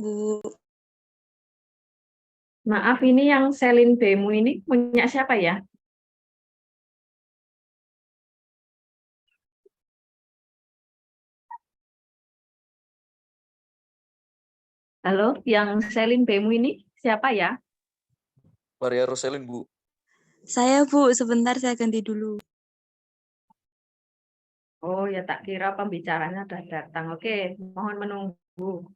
Bu. Maaf, ini yang Selin Bemu ini punya siapa ya? Halo, yang Selin Bemu ini siapa ya? Maria Roselin, Bu. Saya, Bu. Sebentar saya ganti dulu. Oh ya, tak kira pembicaranya sudah datang. Oke, mohon menunggu.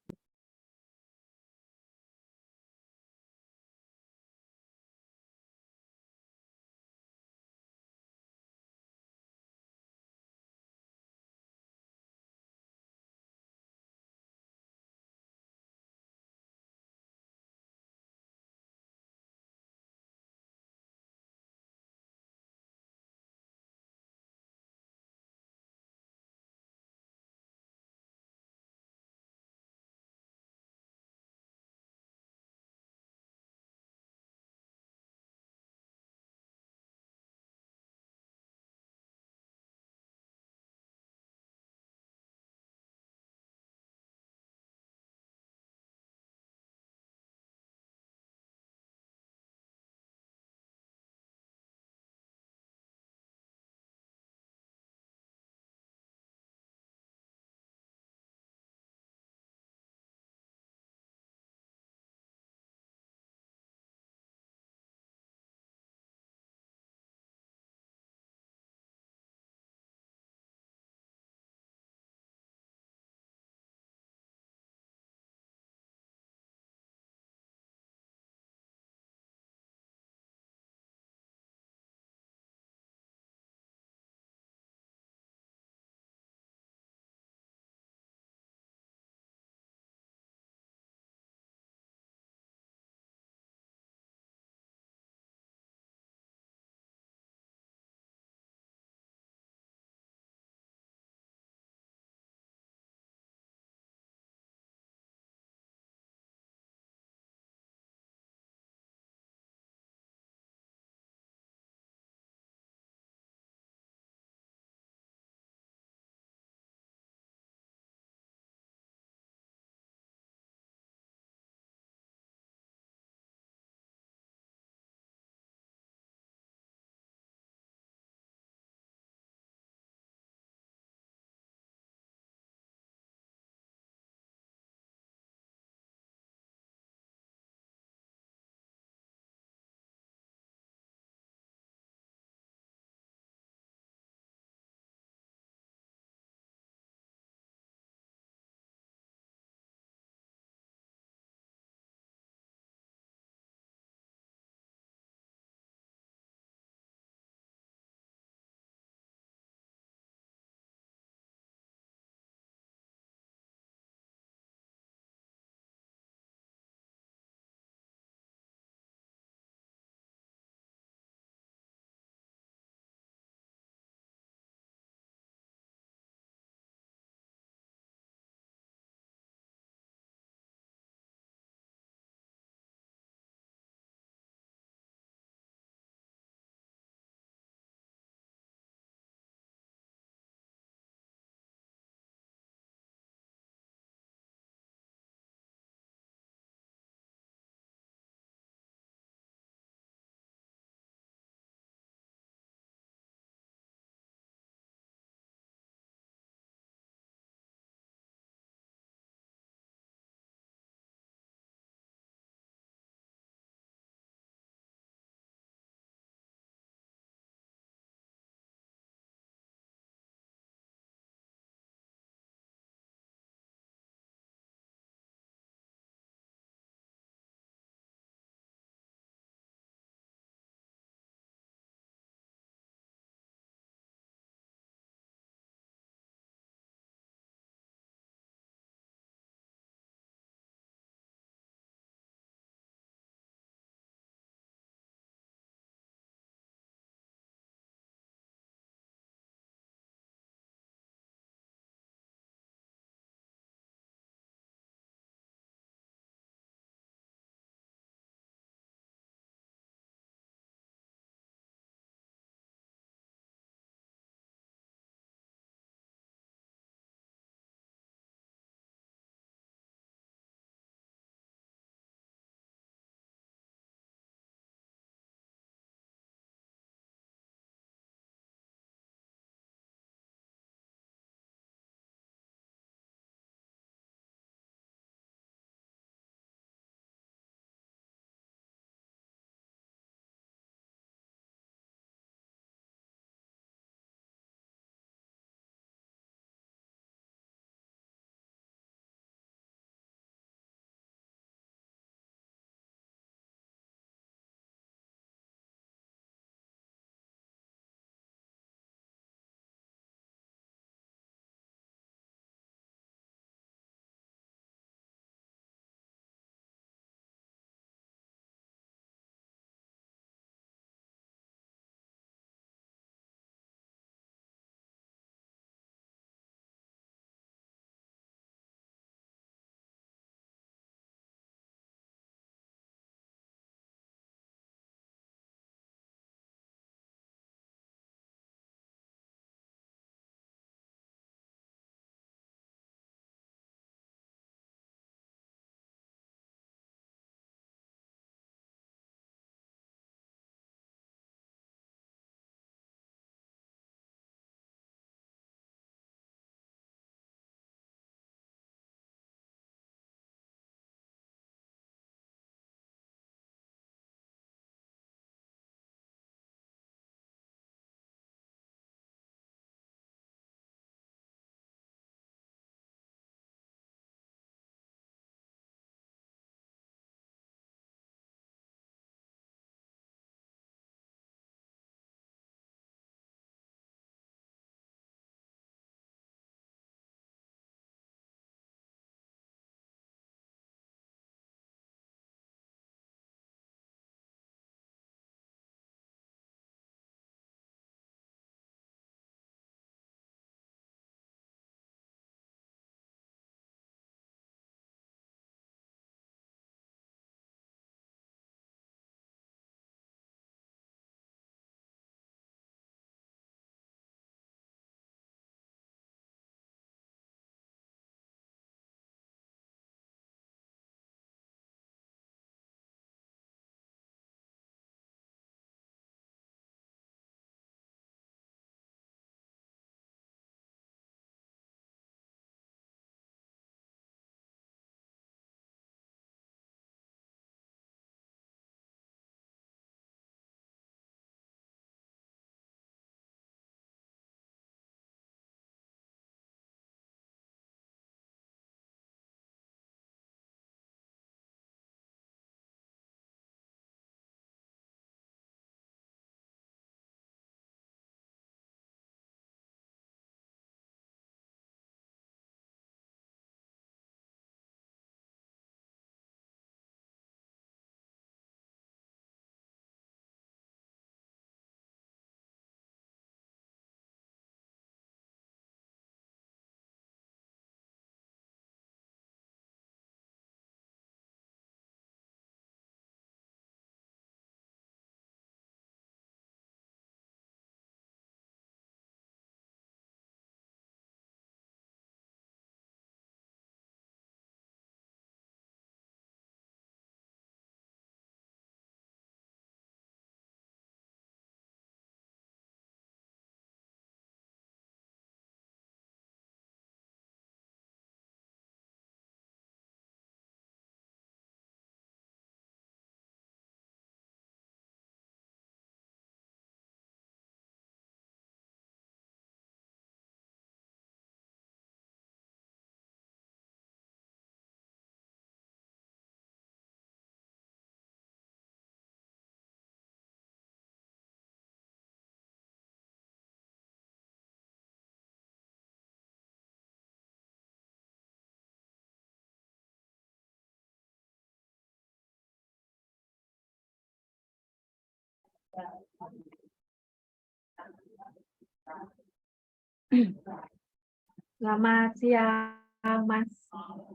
Selamat siang, Mas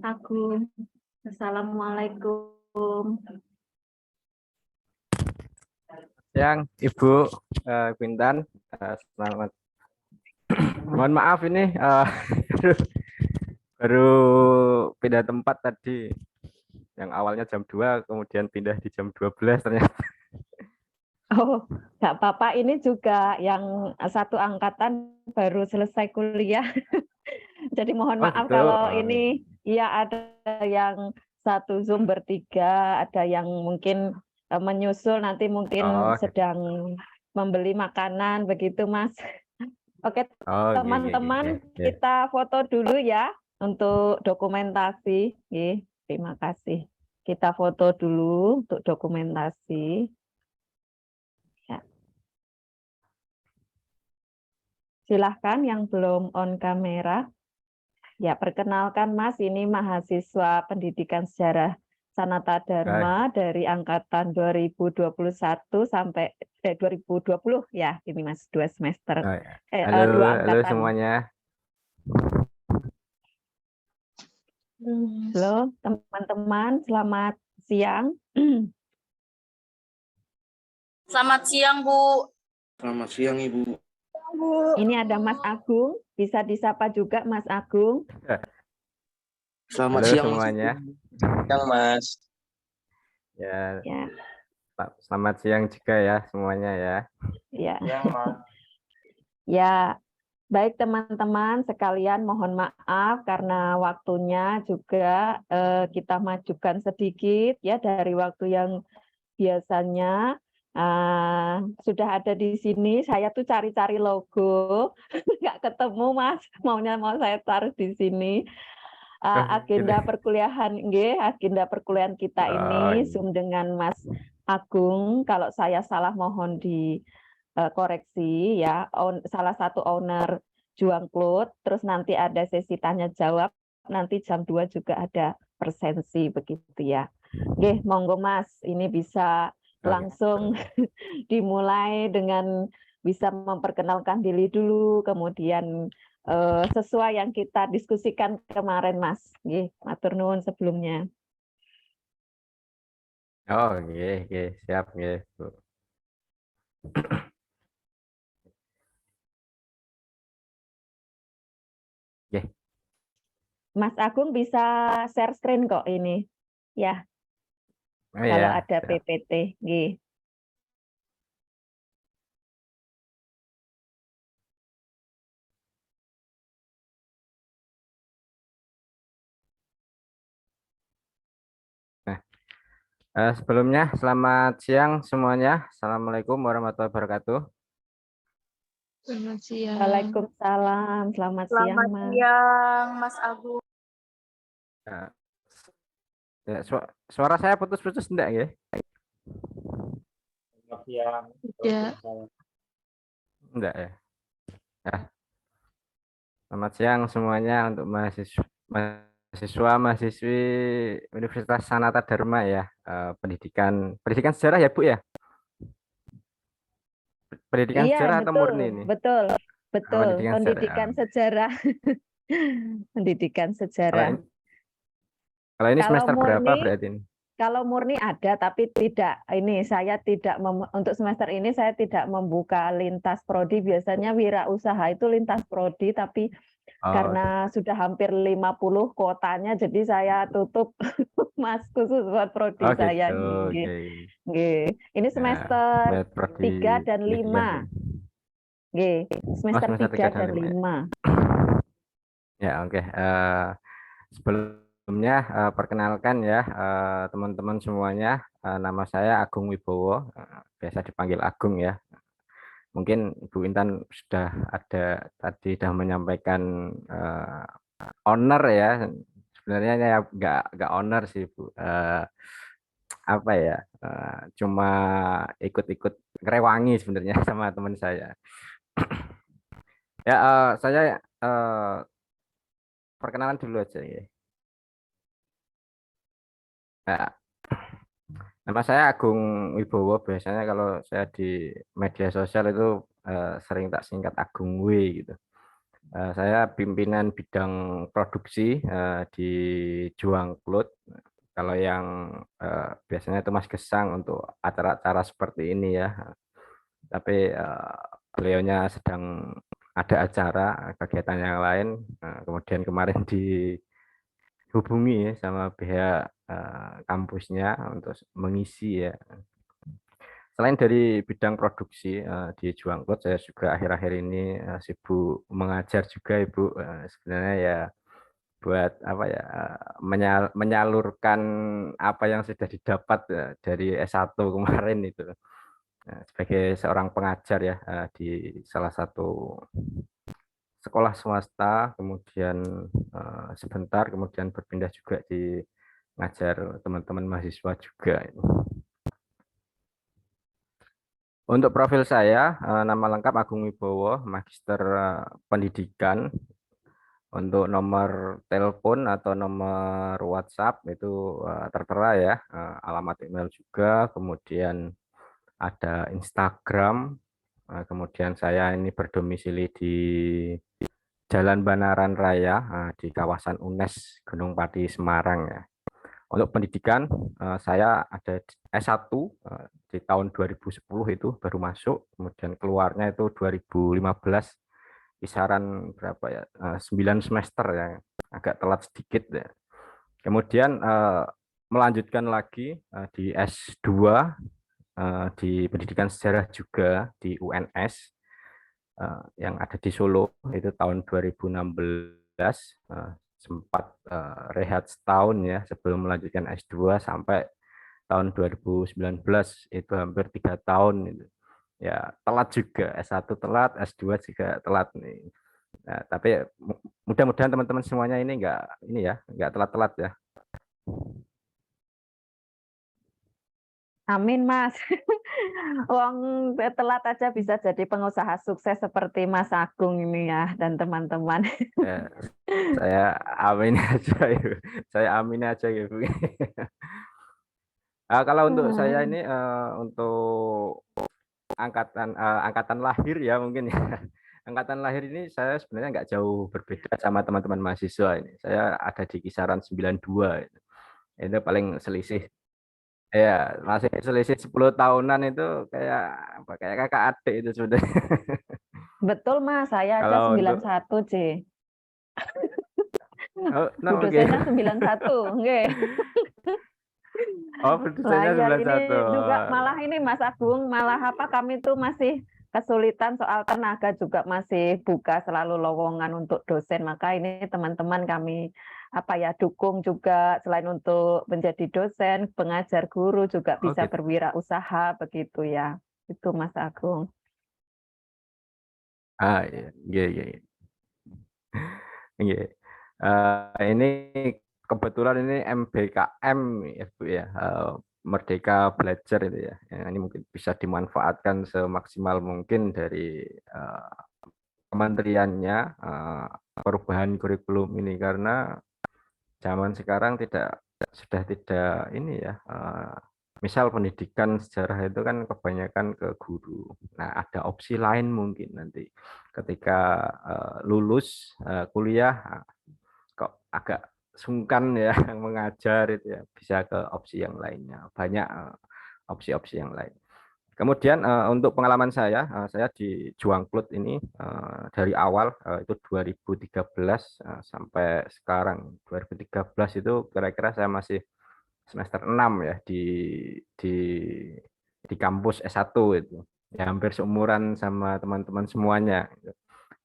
Agung. Assalamualaikum. Siang, Ibu Quintan. Selamat. Mohon maaf ini baru pindah tempat tadi. Yang awalnya jam 2, kemudian pindah di jam 12 ternyata. Oh, nggak apa-apa. Ini juga yang satu angkatan baru selesai kuliah. Jadi mohon Oh, maaf gitu. kalau Oh, ini ya ada yang satu Zoom bertiga, ada yang mungkin menyusul nanti mungkin Oh, sedang membeli makanan begitu, Mas. Oke, oh, teman-teman, kita foto dulu ya untuk dokumentasi. Terima kasih. Kita foto dulu untuk dokumentasi. Ya. Silahkan yang belum on kamera. Ya, perkenalkan Mas, ini mahasiswa Pendidikan Sejarah Sanata Dharma dari angkatan 2021 sampai 2020 ya, ini Mas, 2 semester. Halo, 2 halo angkatan. semuanya. Halo, teman-teman, selamat siang. Selamat siang, Bu. Selamat siang, Ibu. Ini ada Mas Agung, bisa disapa juga Mas Agung. Selamat Halo siang, semuanya. Siang, Mas. Ya, Ya, selamat siang juga ya semuanya ya. ya. Siang, Mas. Ya, baik teman-teman sekalian, mohon maaf karena waktunya juga kita majukan sedikit ya dari waktu yang biasanya. Sudah ada di sini, saya tuh cari-cari logo, nggak ketemu Mas, maunya mau saya taruh di sini. Agenda perkuliahan, agenda perkuliahan kita ini Zoom dengan Mas Agung. Kalau saya salah mohon dikoreksi ya. Salah satu owner Juang Cloud. Terus nanti ada sesi tanya jawab. Nanti jam 2 juga ada presensi begitu ya. Oke, monggo Mas. Ini bisa langsung dimulai dengan bisa memperkenalkan diri dulu, kemudian sesuai yang kita diskusikan kemarin, Mas. Matur nuwun sebelumnya. Oh, siap, Bu. Mas Agung bisa share screen kok ini, ya. Oh, kalau ya, ada siap. PPT, Sebelumnya, selamat siang semuanya. Assalamualaikum warahmatullahi wabarakatuh. Selamat siang. Waalaikumsalam. Selamat siang, Selamat Mas. siang, Mas Agung. Ya, suara saya putus-putus enggak ya? Selamat siang. Ya. Enggak ya. Selamat siang semuanya untuk mahasiswa-mahasiswi Universitas Sanata Dharma ya. Pendidikan sejarah ya, Bu ya? Pendidikan Iya, sejarah atau betul, murni ini? betul. Pendidikan Pendidikan sejarah. Pendidikan sejarah. Kalau ini Kalau semester berapa murni, berarti ini? Kalau murni ada, tapi tidak. Ini saya tidak untuk semester ini saya tidak membuka lintas prodi. Biasanya wirausaha itu lintas prodi, tapi karena sudah hampir 50 kuotanya, jadi saya tutup Mas khusus buat prodi saya. Gitu. Ini semester 3 dan 5. Semester 3 dan 5. Ya, oke. Sebelumnya perkenalkan ya teman-teman semuanya, nama saya Agung Wibowo, biasa dipanggil Agung ya. Mungkin Bu Intan sudah ada tadi sudah menyampaikan owner ya. Sebenarnya saya nggak owner sih Bu. Apa ya? Cuma ikut-ikut ngerewangi sebenarnya sama teman saya. Ya, saya perkenalan dulu aja ya. Nama saya Agung Wibowo. Biasanya kalau saya di media sosial itu sering tak singkat Agung W gitu. Saya pimpinan bidang produksi di Juang Cloud. Kalau yang biasanya itu Mas Gesang untuk acara-acara seperti ini ya. Tapi beliaunya sedang ada acara kegiatan yang lain. Kemudian kemarin dihubungi ya sama pihak kampusnya untuk mengisi ya. Selain dari bidang produksi di Juang Cloud, saya juga akhir-akhir ini sibuk mengajar juga Ibu. Sebenarnya ya buat apa ya menyalurkan apa yang sudah didapat dari S1 kemarin itu. Sebagai seorang pengajar ya di salah satu sekolah swasta, kemudian sebentar kemudian berpindah juga di ngajar teman-teman mahasiswa juga. Untuk profil saya, nama lengkap Agung Wibowo, Magister Pendidikan. Untuk nomor telepon atau nomor WhatsApp itu tertera ya, alamat email juga, kemudian ada Instagram, kemudian saya ini berdomisili di Jalan Banaran Raya di kawasan UNES Gunung Pati Semarang ya. Untuk pendidikan saya ada S1 di tahun 2010 itu baru masuk, kemudian keluarnya itu 2015, kisaran berapa ya 9 semester ya, agak telat sedikit ya. Kemudian melanjutkan lagi di S2 di pendidikan sejarah juga di UNS yang ada di Solo itu tahun 2016, sempat rehat setahun ya sebelum melanjutkan S2 sampai tahun 2019, itu hampir 3 tahun itu. Ya telat juga, S1 telat, S2 juga telat nih. Nah, tapi mudah-mudahan teman-teman semuanya ini enggak telat-telat ya. Amin, Mas. Wong telat aja bisa jadi pengusaha sukses seperti Mas Agung ini ya dan teman-teman. Ya, saya amin aja Ibu. Saya amin aja Ibu. Kalau untuk saya ini untuk angkatan lahir ya mungkin ya. Angkatan lahir ini saya sebenarnya nggak jauh berbeda sama teman-teman mahasiswa ini. Saya ada di kisaran 92. Itu paling selisih. Ya, masih selisih 10 tahunan itu kayak apa? Kayak kakak adik itu sudah. Betul, Mas. Saya aja Kalau untuk 91, C. oh, Bu no, oke. dosennya 91, nggih. Oh, Lah produsennya ya ini 91. juga malah ini Mas Agung, malah apa kami tuh masih kesulitan soal tenaga juga masih buka selalu lowongan untuk dosen. Maka ini teman-teman kami apa ya dukung juga selain untuk menjadi dosen, pengajar guru juga Oh, bisa gitu. berwirausaha begitu ya. Itu Mas Agung. Iya, iya, iya. Iya. Ini kebetulan ini MBKM ya Bu ya, Merdeka Belajar itu ya. Ini mungkin bisa dimanfaatkan semaksimal mungkin dari kementeriannya, perubahan kurikulum ini, karena zaman sekarang sudah tidak ini ya, misal pendidikan sejarah itu kan kebanyakan ke guru. Nah, ada opsi lain mungkin nanti ketika lulus kuliah kok agak sungkan ya mengajar itu ya, bisa ke opsi yang lainnya. Banyak opsi-opsi yang lain. Kemudian untuk pengalaman saya di Juang Cloud ini dari awal itu 2013 sampai sekarang 2013 itu kira-kira saya masih semester 6 ya di di kampus S1 itu. Ya hampir seumuran sama teman-teman semuanya.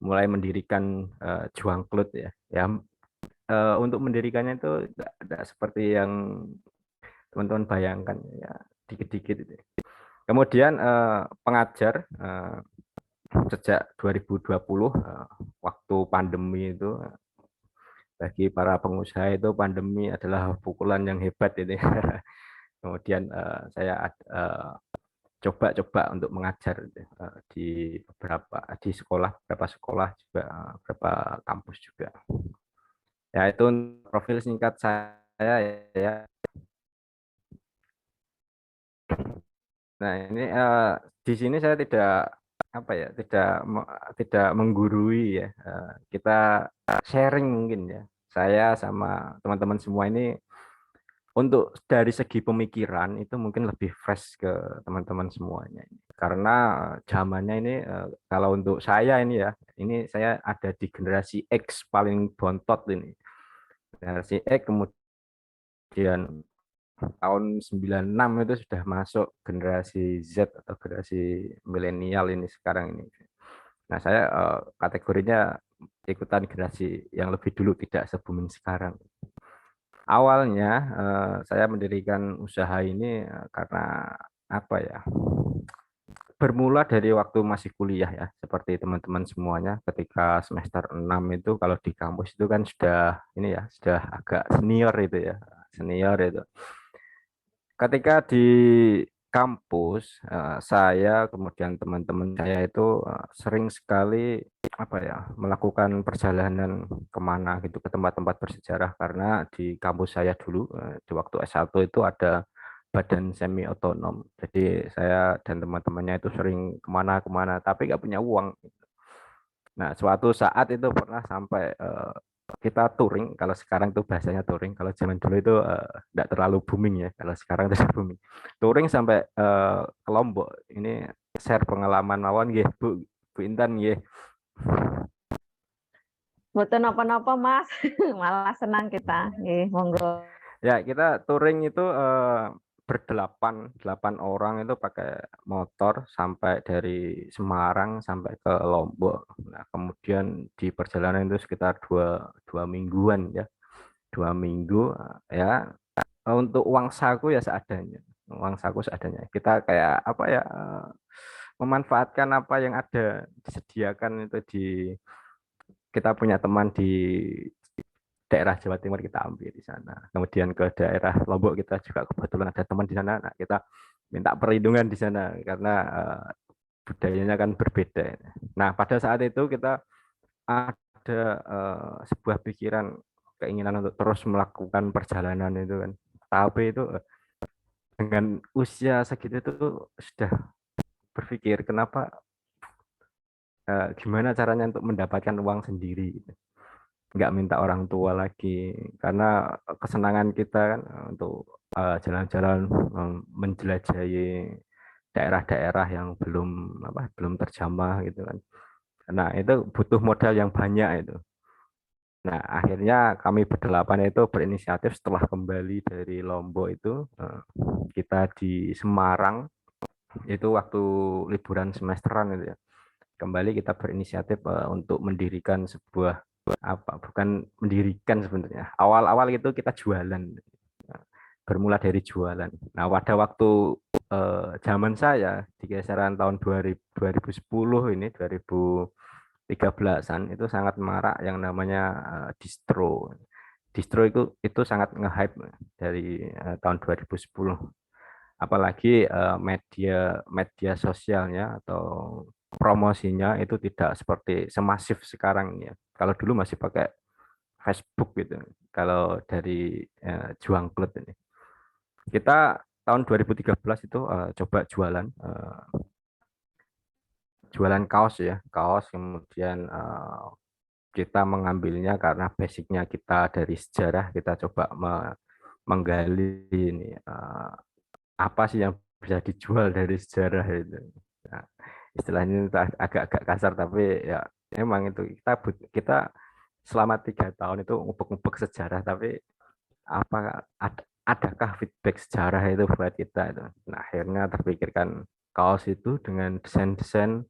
Mulai mendirikan Juang Cloud ya. Ya untuk mendirikannya itu tidak seperti yang teman-teman bayangkan ya, dikit-dikit itu. Kemudian pengajar sejak 2020 waktu pandemi itu, bagi para pengusaha itu pandemi adalah pukulan yang hebat itu. Kemudian saya coba-coba untuk mengajar di beberapa sekolah juga, beberapa kampus juga. Ya itu profil singkat saya ya. Nah, ini di sini saya tidak apa ya, tidak menggurui ya. Kita sharing mungkin ya. Saya sama teman-teman semua ini untuk dari segi pemikiran itu mungkin lebih fresh ke teman-teman semuanya. Karena zamannya ini kalau untuk saya ini ya, ini saya ada di generasi X paling bontot ini. Generasi X kemudian tahun 96 itu sudah masuk generasi Z atau generasi milenial ini sekarang ini. Nah, saya kategorinya ikutan generasi yang lebih dulu, tidak se-booming sekarang. Awalnya saya mendirikan usaha ini karena apa ya? Bermula dari waktu masih kuliah ya, seperti teman-teman semuanya ketika semester 6 itu kalau di kampus itu kan sudah ini ya, sudah agak senior itu ya. Senior itu. Ketika di kampus, saya kemudian teman-teman saya itu sering sekali apa ya, melakukan perjalanan kemana gitu ke tempat-tempat bersejarah karena di kampus saya dulu di waktu S1 itu ada badan semi otonom. Jadi saya dan teman-temannya itu sering kemana-kemana tapi nggak punya uang. Nah, suatu saat itu pernah sampai kita touring, kalau sekarang tuh bahasanya touring, kalau zaman dulu itu tidak terlalu booming ya, kalau sekarang itu booming. Touring sampai ke Lombok, ini share pengalaman mawon nggih, Bu Intan nggih. Mboten napa-napa Mas, malah senang kita. Nggih, monggo. Ya, kita touring itu delapan orang itu pakai motor sampai dari Semarang sampai ke Lombok. Nah, kemudian di perjalanan itu sekitar dua mingguan ya, 2 minggu ya. Untuk uang saku ya seadanya, uang saku seadanya. Kita kayak apa ya, memanfaatkan apa yang ada disediakan itu kita punya teman di daerah Jawa Timur, kita ambil di sana. Kemudian ke daerah Lombok kita juga kebetulan ada teman di sana. Nah, kita minta perlindungan di sana karena budayanya kan berbeda. Nah, pada saat itu kita ada sebuah pikiran, keinginan untuk terus melakukan perjalanan itu kan. Tapi itu dengan usia segitu itu sudah berpikir kenapa gimana caranya untuk mendapatkan uang sendiri gitu. Nggak minta orang tua lagi karena kesenangan kita kan untuk jalan-jalan menjelajahi daerah-daerah yang belum terjamah gitu kan. Nah, itu butuh modal yang banyak itu. Nah, akhirnya kami berdelapan itu berinisiatif setelah kembali dari Lombok itu kita di Semarang itu waktu liburan semesteran itu ya. Kembali kita berinisiatif untuk mendirikan sebuah bukan mendirikan sebenarnya. Awal-awal itu kita jualan. Bermula dari jualan. Nah, pada waktu zaman saya di kisaran tahun 2010 ini 2013-an itu sangat marak yang namanya distro. Distro itu sangat nge-hype dari tahun 2010. Apalagi media sosialnya atau promosinya itu tidak seperti semasif sekarang ya. Kalau dulu masih pakai Facebook gitu. Kalau dari Juangklut ini. Kita tahun 2013 itu coba jualan kaos ya, kaos kemudian kita mengambilnya karena basicnya kita dari sejarah, kita coba menggali ini apa sih yang bisa dijual dari sejarah itu. Nah, istilahnya agak-agak kasar tapi ya emang itu kita selama 3 tahun itu ngubek-ngubek sejarah tapi adakah feedback sejarah itu buat kita itu. Nah, akhirnya terpikirkan kaos itu dengan desain-desain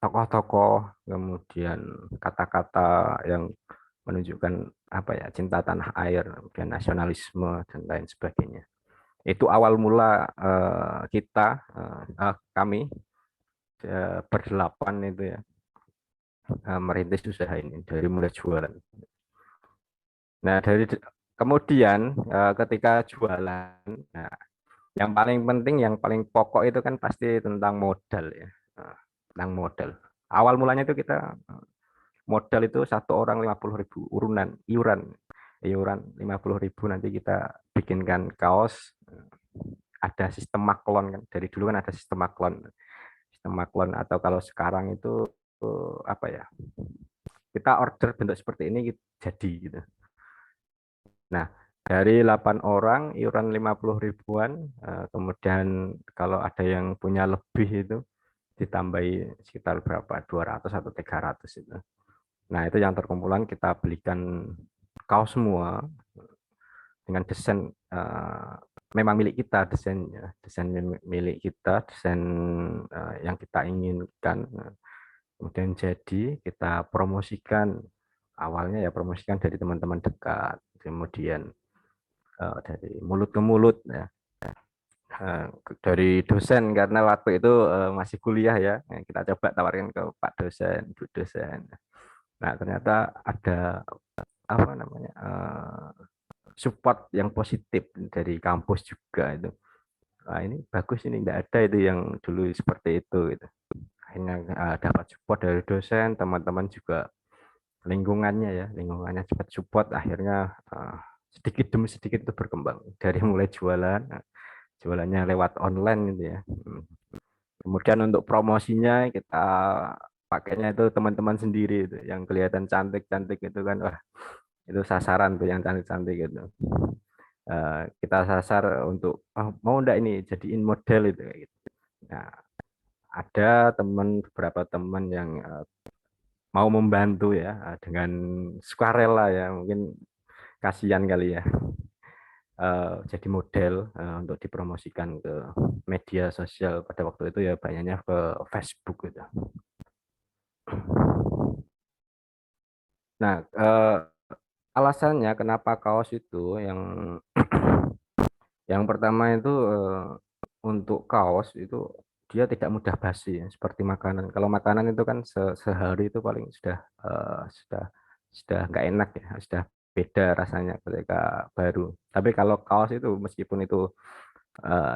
tokoh-tokoh, kemudian kata-kata yang menunjukkan apa ya, cinta tanah air, kemudian nasionalisme dan lain sebagainya. Itu awal mula kami berdelapan itu ya merintis usaha ini dari mulai jualan. Nah, kemudian ketika jualan, nah, yang paling penting, yang paling pokok itu kan pasti tentang modal ya, tentang modal. Awal mulanya itu kita modal itu satu orang 50.000 iuran 50.000 nanti kita bikinkan kaos ada sistem maklon kan, dari dulu kan ada sistem maklon atau kalau sekarang itu apa ya, kita order bentuk seperti ini jadi gitu. Nah, dari 8 orang iuran 50 ribuan, kemudian kalau ada yang punya lebih itu ditambahi sekitar berapa, 200 atau 300 itu. Nah, itu yang terkumpulan kita belikan kaos semua dengan desain memang milik kita, desain milik kita, desain yang kita inginkan. Kemudian jadi kita promosikan, awalnya ya promosikan dari teman-teman dekat, kemudian dari mulut ke mulut ya, dari dosen karena waktu itu masih kuliah ya, kita coba tawarkan ke Pak dosen, Bu dosen. Nah, ternyata ada apa namanya support yang positif dari kampus juga itu. Nah, ini bagus, ini enggak ada itu yang dulu seperti itu gitu. Akhirnya dapat support dari dosen, teman-teman juga lingkungannya cepat support, akhirnya sedikit demi sedikit itu berkembang dari mulai jualannya lewat online gitu ya. Kemudian untuk promosinya kita pakainya itu teman-teman sendiri itu yang kelihatan cantik-cantik itu kan, wah itu sasaran tuh yang cantik-cantik gitu. Kita sasar untuk mau enggak ini jadiin model itu kayak gitu. Nah, ada beberapa teman yang mau membantu ya dengan sukarela ya, mungkin kasihan kali ya, jadi model untuk dipromosikan ke media sosial pada waktu itu ya, banyaknya ke Facebook gitu. Nah, alasannya kenapa kaos itu yang pertama itu untuk kaos itu dia tidak mudah basi ya, seperti makanan. Kalau makanan itu kan sehari itu paling sudah nggak enak ya, sudah beda rasanya ketika baru. Tapi kalau kaos itu meskipun itu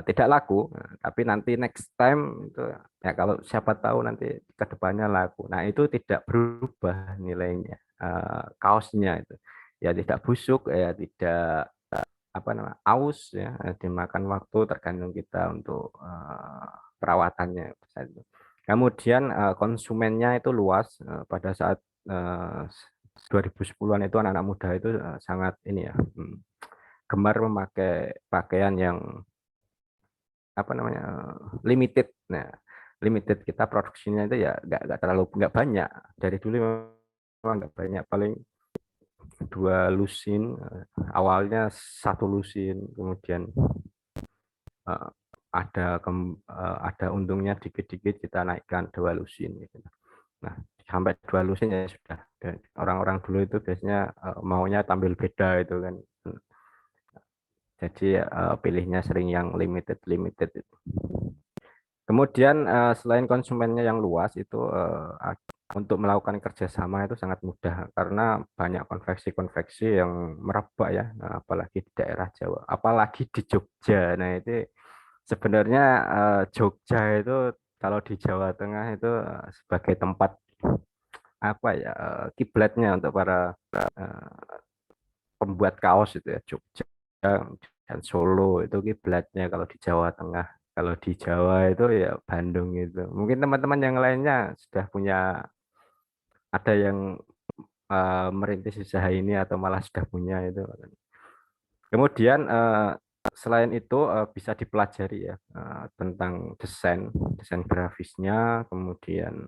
tidak laku, tapi nanti next time itu ya kalau siapa tahu nanti kedepannya laku. Nah, itu tidak berubah nilainya, kaosnya itu ya tidak busuk ya, tidak apa namanya aus ya, dimakan waktu tergantung kita untuk perawatannya. Kemudian konsumennya itu luas, pada saat 2010-an itu anak-anak muda itu sangat ini ya, gemar memakai pakaian yang apa namanya limited. Nah, limited kita produksinya itu ya nggak banyak, dari dulu memang nggak banyak, paling 2 lusin, awalnya 1 lusin, kemudian ada untungnya dikit-dikit kita naikkan 2 lusin gitu. Nah, sampai 2 lusin ya sudah. Orang-orang dulu itu biasanya maunya tampil beda itu kan. Jadi pilihnya sering yang limited itu. Kemudian selain konsumennya yang luas itu untuk melakukan kerjasama itu sangat mudah karena banyak konveksi-konveksi yang merebak ya, apalagi di daerah Jawa, apalagi di Jogja. Nah, itu sebenarnya Jogja itu kalau di Jawa Tengah itu sebagai tempat apa ya, kiblatnya untuk para pembuat kaos itu ya, Jogja dan Solo itu kiblatnya kalau di Jawa Tengah. Kalau di Jawa itu ya Bandung itu. Mungkin teman-teman yang lainnya sudah punya, ada yang merintis usaha ini atau malah sudah punya itu. Kemudian selain itu bisa dipelajari ya tentang desain grafisnya, kemudian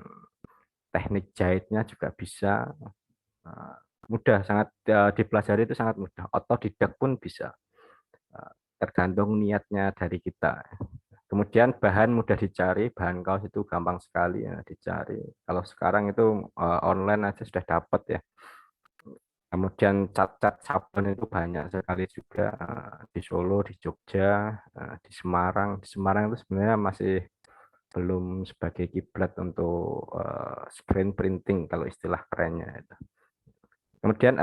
teknik jahitnya juga bisa mudah, sangat dipelajari itu sangat mudah. Otodidak pun bisa, tergantung niatnya dari kita. Kemudian bahan mudah dicari, bahan kaos itu gampang sekali ya dicari. Kalau sekarang itu online aja sudah dapat ya. Kemudian cat-cat sabun itu banyak sekali juga di Solo, di Jogja, di Semarang. Di Semarang itu sebenarnya masih belum sebagai kiblat untuk screen printing kalau istilah kerennya itu. Kemudian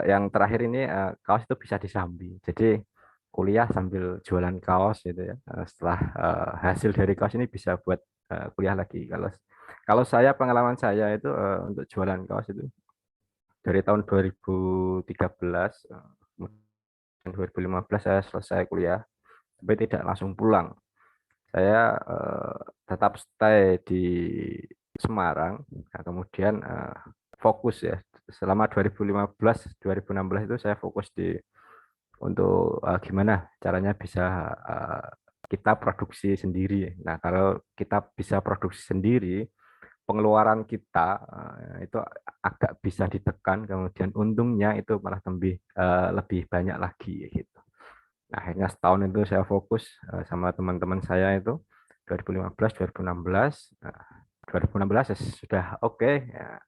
yang terakhir ini kaos itu bisa disambi. Jadi kuliah sambil jualan kaos gitu ya. Setelah hasil dari kaos ini bisa buat kuliah lagi. Kalau saya, pengalaman saya itu untuk jualan kaos itu dari tahun 2013 dan 2015 saya selesai kuliah. tapi tidak langsung pulang. Saya tetap stay di Semarang, nah, kemudian fokus ya selama 2015-2016 itu saya fokus untuk gimana caranya bisa kita produksi sendiri. Nah, kalau kita bisa produksi sendiri, pengeluaran kita itu agak bisa ditekan, kemudian untungnya itu malah lebih banyak lagi gitu. Nah, akhirnya setahun itu saya fokus sama teman-teman saya itu 2015, 2016. Nah, 2016 sudah oke. Ya,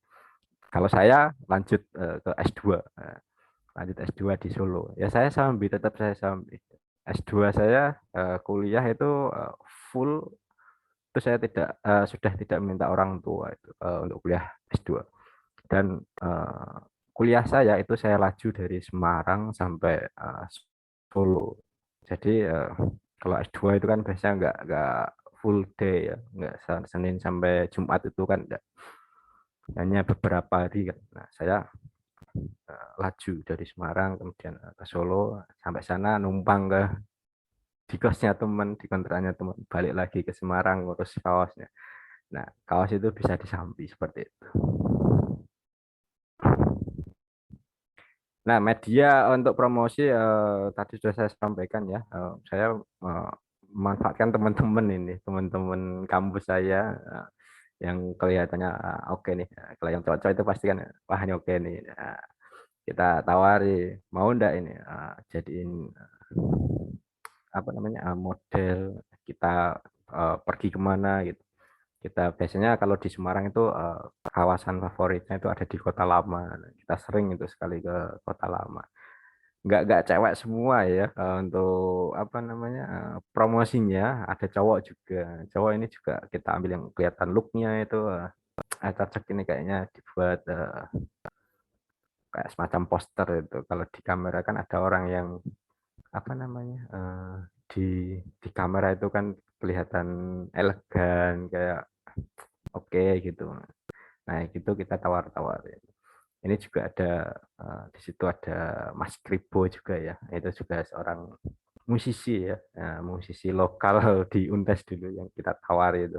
kalau saya lanjut ke S2, lanjut S2 di Solo. Ya saya sambil tetap saya sambil S2 saya kuliah itu full, itu saya sudah tidak minta orang tua itu untuk kuliah S2. Dan kuliah saya itu saya laju dari Semarang sampai Solo. Jadi kalau S2 itu kan biasanya nggak full day ya, nggak Senin sampai Jumat itu kan enggak, hanya beberapa hari kan. Nah, saya laju dari Semarang kemudian ke Solo, sampai sana numpang di kosnya teman, di kontraknya teman, balik lagi ke Semarang ngurus kaosnya. Nah, kaos itu bisa disambi seperti itu. Nah, media untuk promosi tadi sudah saya sampaikan ya. Saya memanfaatkan teman-teman kampus saya yang kelihatannya oke nih. Kalau yang cowok-cowok itu pasti kan wah ini oke nih. Kita tawari, mau enggak ini jadiin apa namanya model, kita pergi kemana gitu. Kita biasanya kalau di Semarang itu kawasan favoritnya itu ada di Kota Lama. Kita sering itu sekali ke Kota Lama. Nggak cewek semua ya untuk apa namanya promosinya, ada cowok juga. Cowok ini juga kita ambil yang kelihatan looknya itu cocok ini kayaknya dibuat kayak semacam poster itu. Kalau di kamera kan ada orang yang apa namanya di kamera itu kan kelihatan elegan kayak oke gitu. Nah gitu kita tawar-tawarin. Ini juga ada di situ ada Mas Kribo juga ya. Itu juga seorang musisi ya, musisi lokal di Untes dulu yang kita tawari itu.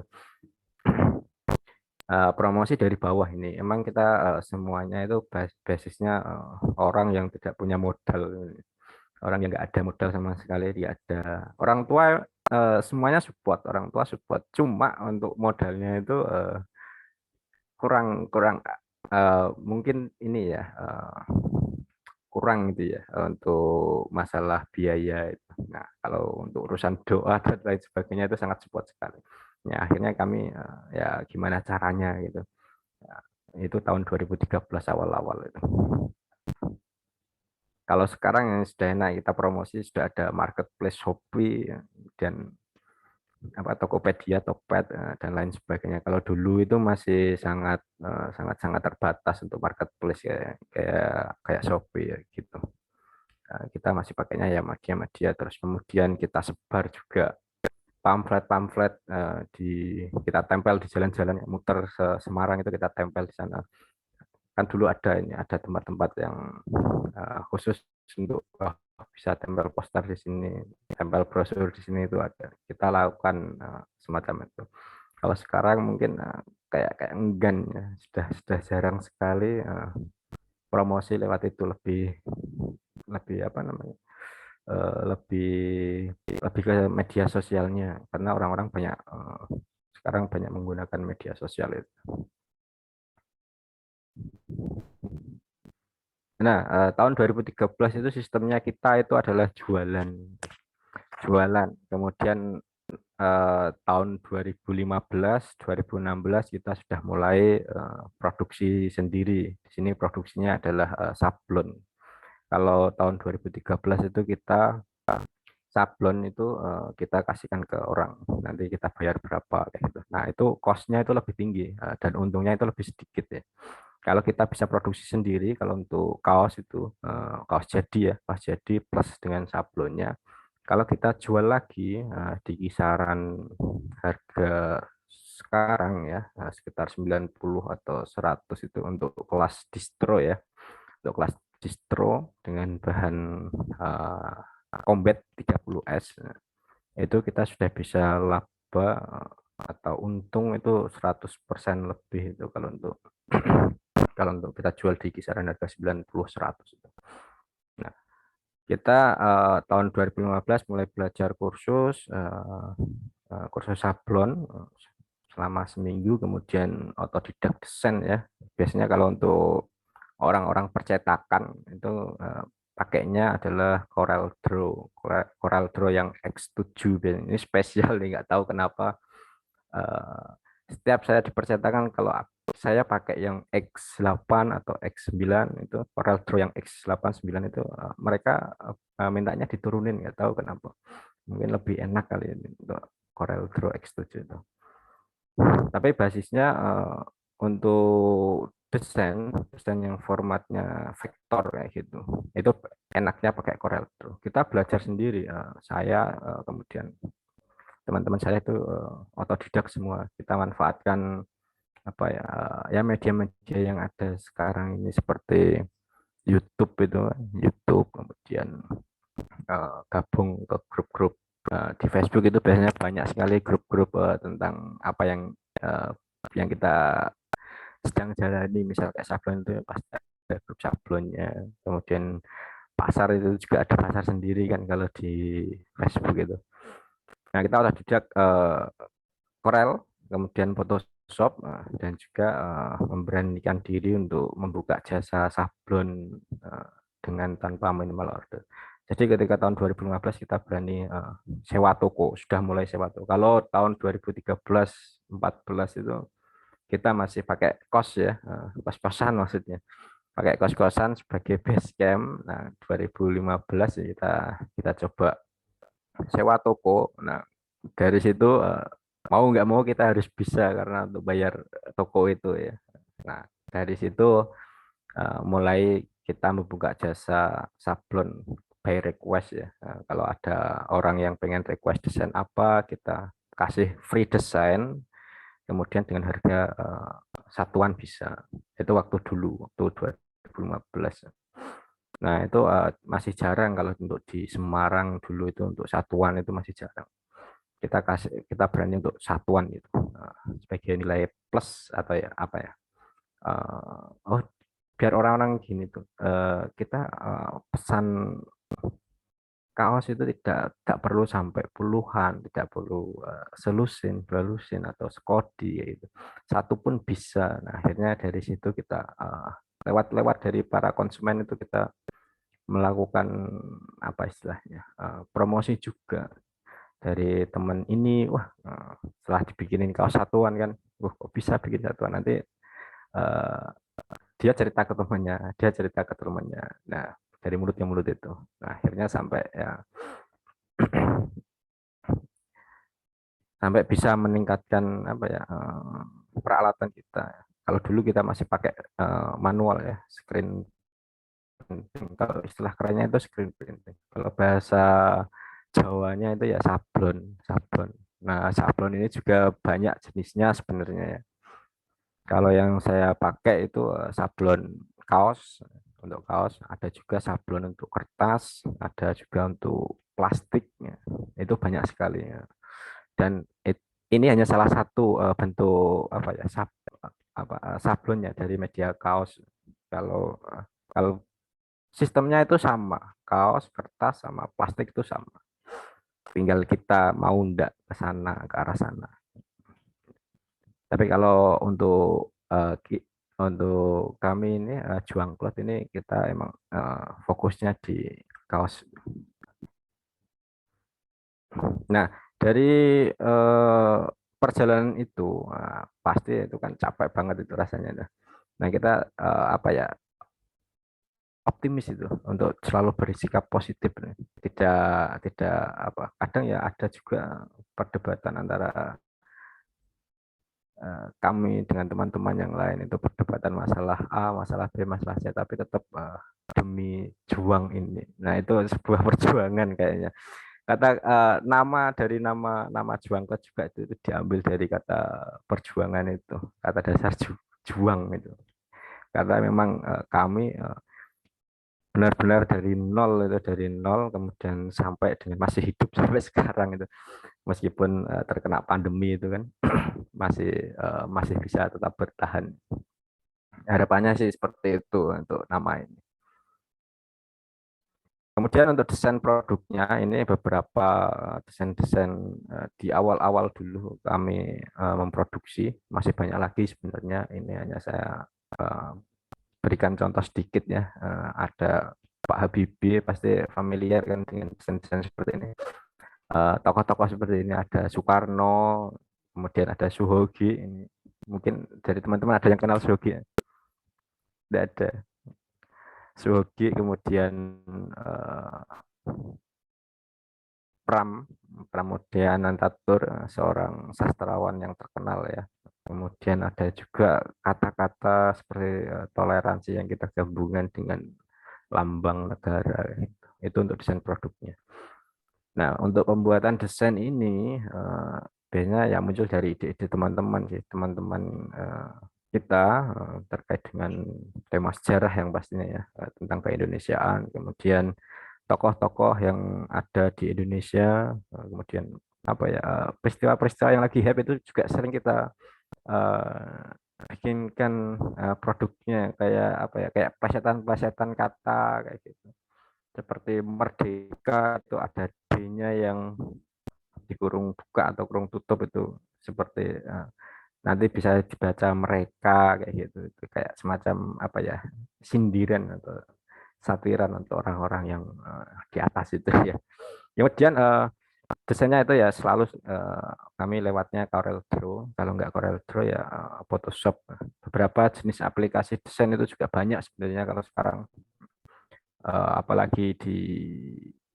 Promosi dari bawah ini. Emang kita semuanya itu basisnya orang yang tidak punya modal. Orang yang nggak ada modal sama sekali, dia ada. Orang tua semuanya support, orang tua support. Cuma untuk modalnya itu kurang mungkin ini ya kurang gitu ya untuk masalah biaya itu. Nah, kalau untuk urusan doa dan lain sebagainya itu sangat support sekali. Ya, akhirnya kami ya gimana caranya gitu. Ya, itu tahun 2013 awal-awal itu. Kalau sekarang yang sudah enak kita promosi, sudah ada marketplace Shopee dan apa Tokopedia, Tokped dan lain sebagainya. Kalau dulu itu masih sangat terbatas untuk marketplace ya, kayak Shopee ya, gitu. Kita masih pakainya ya media, terus kemudian kita sebar juga pamflet kita tempel di jalan-jalan yang muter Semarang itu kita tempel di sana. Kan dulu ada tempat-tempat yang khusus untuk bisa tempel poster di sini, tempel brosur di sini itu ada. Kita lakukan semacam itu. Kalau sekarang mungkin kayak enggan ya, sudah jarang sekali promosi lewat itu, lebih apa namanya? Lebih ke media sosialnya karena orang-orang banyak sekarang banyak menggunakan media sosial itu. Nah, tahun 2013 itu sistemnya kita itu adalah jualan. Kemudian tahun 2015, 2016 kita sudah mulai produksi sendiri. Di sini produksinya adalah sablon. Kalau tahun 2013 itu kita sablon itu kita kasihkan ke orang, nanti kita bayar berapa kayak gitu. Nah, itu cost-nya itu lebih tinggi dan untungnya itu lebih sedikit ya. Kalau kita bisa produksi sendiri, kalau untuk kaos itu kaos jadi plus dengan sablonnya. Kalau kita jual lagi di kisaran harga sekarang ya sekitar 90 atau 100 itu untuk kelas distro ya. Untuk kelas distro dengan bahan Combat 30S. itu kita sudah bisa laba atau untung itu 100% lebih itu kalau untuk kalau untuk kita jual di kisaran harga 90-100 itu. Nah, kita tahun 2015 mulai belajar kursus sablon selama seminggu, kemudian otodidak desain ya. Biasanya kalau untuk orang-orang percetakan itu pakainya adalah Corel Draw yang X7. Ini spesial nih, nggak tahu kenapa. Setiap saya di percetakan, kalau saya pakai yang X8 atau X9 itu Corel Draw yang X8 9 itu mereka mintanya diturunin, nggak tahu kenapa. Mungkin lebih enak kali ini untuk Corel Draw X7 itu. Tapi basisnya untuk desain yang formatnya vektor kayak gitu, itu enaknya pakai Corel Draw. Kita belajar sendiri, saya kemudian teman-teman saya itu otodidak semua. Kita manfaatkan apa ya media-media yang ada sekarang ini seperti YouTube kemudian gabung ke grup-grup di Facebook itu biasanya banyak sekali grup-grup tentang apa yang kita sedang jalani, misal kayak sablon itu pasti ada grup sablonnya, kemudian pasar itu juga ada pasar sendiri kan kalau di Facebook itu. Nah, kita otodidak Corel, kemudian Photoshop, dan juga memberanikan diri untuk membuka jasa sablon dengan tanpa minimal order. Jadi ketika tahun 2015 kita berani sewa toko, sudah mulai sewa toko. Kalau tahun 2013-14 itu kita masih pakai kos ya, kos-kosan maksudnya. Pakai kos-kosan sebagai base camp. Nah, 2015 kita coba sewa toko. Nah, dari situ mau nggak mau kita harus bisa karena untuk bayar toko itu ya. Nah, dari situ mulai kita membuka jasa sablon by request ya. Kalau ada orang yang pengen request desain apa, kita kasih free desain, kemudian dengan harga satuan bisa. Itu waktu 2015. Nah, itu masih jarang kalau untuk di Semarang dulu itu untuk satuan itu masih jarang. Kita berani untuk satuan gitu, sebagai nilai plus atau ya apa ya. Biar orang-orang gini tuh, kita pesan kaos itu tidak perlu sampai puluhan, tidak perlu selusin, 2 lusin atau sekodi gitu. Satu pun bisa. Nah, akhirnya dari situ kita lewat dari para konsumen itu kita melakukan apa istilahnya, promosi juga dari teman ini. Wah, setelah dibikinin kaos satuan kan, wah kok bisa bikin satuan, nanti dia cerita ke temannya, nah dari mulut ke mulut itu. Nah, akhirnya sampai bisa meningkatkan apa ya, peralatan kita. Kalau dulu kita masih pakai manual ya, screen printing. Kalau istilah kerennya itu screen printing. Kalau bahasa Jawanya itu ya sablon. Nah, sablon ini juga banyak jenisnya sebenarnya ya. Kalau yang saya pakai itu sablon kaos, untuk kaos, ada juga sablon untuk kertas, ada juga untuk plastiknya. Itu banyak sekali ya. Dan ini hanya salah satu bentuk apa ya, sablonnya dari media kaos. Kalau sistemnya itu sama, kaos, kertas sama plastik itu sama. Tinggal kita mau ndak ke sana, ke arah sana. Tapi kalau untuk kami ini Juang Cloth ini kita emang fokusnya di kaos. Nah, dari perjalanan itu pasti itu kan capek banget itu rasanya. Nah, kita apa ya, optimis itu untuk selalu bersikap positif. Tidak apa, kadang ya ada juga perdebatan antara kami dengan teman-teman yang lain, itu perdebatan masalah A, masalah B, masalah C, tapi tetap demi juang ini. Nah, itu sebuah perjuangan kayaknya. Nama Juang Cloth juga itu diambil dari kata perjuangan itu, kata dasar juang itu. Karena memang kami benar-benar dari nol, itu dari nol kemudian sampai dengan masih hidup sampai sekarang itu, meskipun terkena pandemi itu kan masih bisa tetap bertahan. Harapannya sih seperti itu untuk nama ini. Kemudian untuk desain produknya ini beberapa desain-desain di awal-awal dulu kami memproduksi, masih banyak lagi sebenarnya, ini hanya saya berikan contoh sedikit ya. Ada Pak Habibie, pasti familiar kan dengan desain-desain seperti ini. Tokoh-tokoh seperti ini, ada Soekarno, kemudian ada Suhogi. Ini mungkin dari teman-teman ada yang kenal Suhogi ya? Tidak ada. Suhogi, kemudian Pramudia Anantatur, seorang sastrawan yang terkenal ya. Kemudian ada juga kata-kata seperti toleransi yang kita gabungkan dengan lambang negara. Itu untuk desain produknya. Nah, untuk pembuatan desain ini biasanya ya muncul dari ide-ide teman-teman sih, teman-teman kita terkait dengan tema sejarah yang pastinya ya, tentang keindonesiaan, kemudian tokoh-tokoh yang ada di Indonesia, kemudian apa ya, peristiwa-peristiwa yang lagi hype itu juga sering kita bikinkan produknya, kayak apa ya, kayak plesetan-plesetan kata kayak gitu. Seperti merdeka itu ada D-nya yang di kurung buka atau kurung tutup, itu seperti nanti bisa dibaca mereka kayak gitu. Itu kayak semacam apa ya, sindiran atau satiran untuk orang-orang yang di atas itu ya. Kemudian desainnya itu ya selalu kami lewatnya Corel Draw. Kalau nggak Corel Draw ya Photoshop. Beberapa jenis aplikasi desain itu juga banyak sebenarnya kalau sekarang. Apalagi di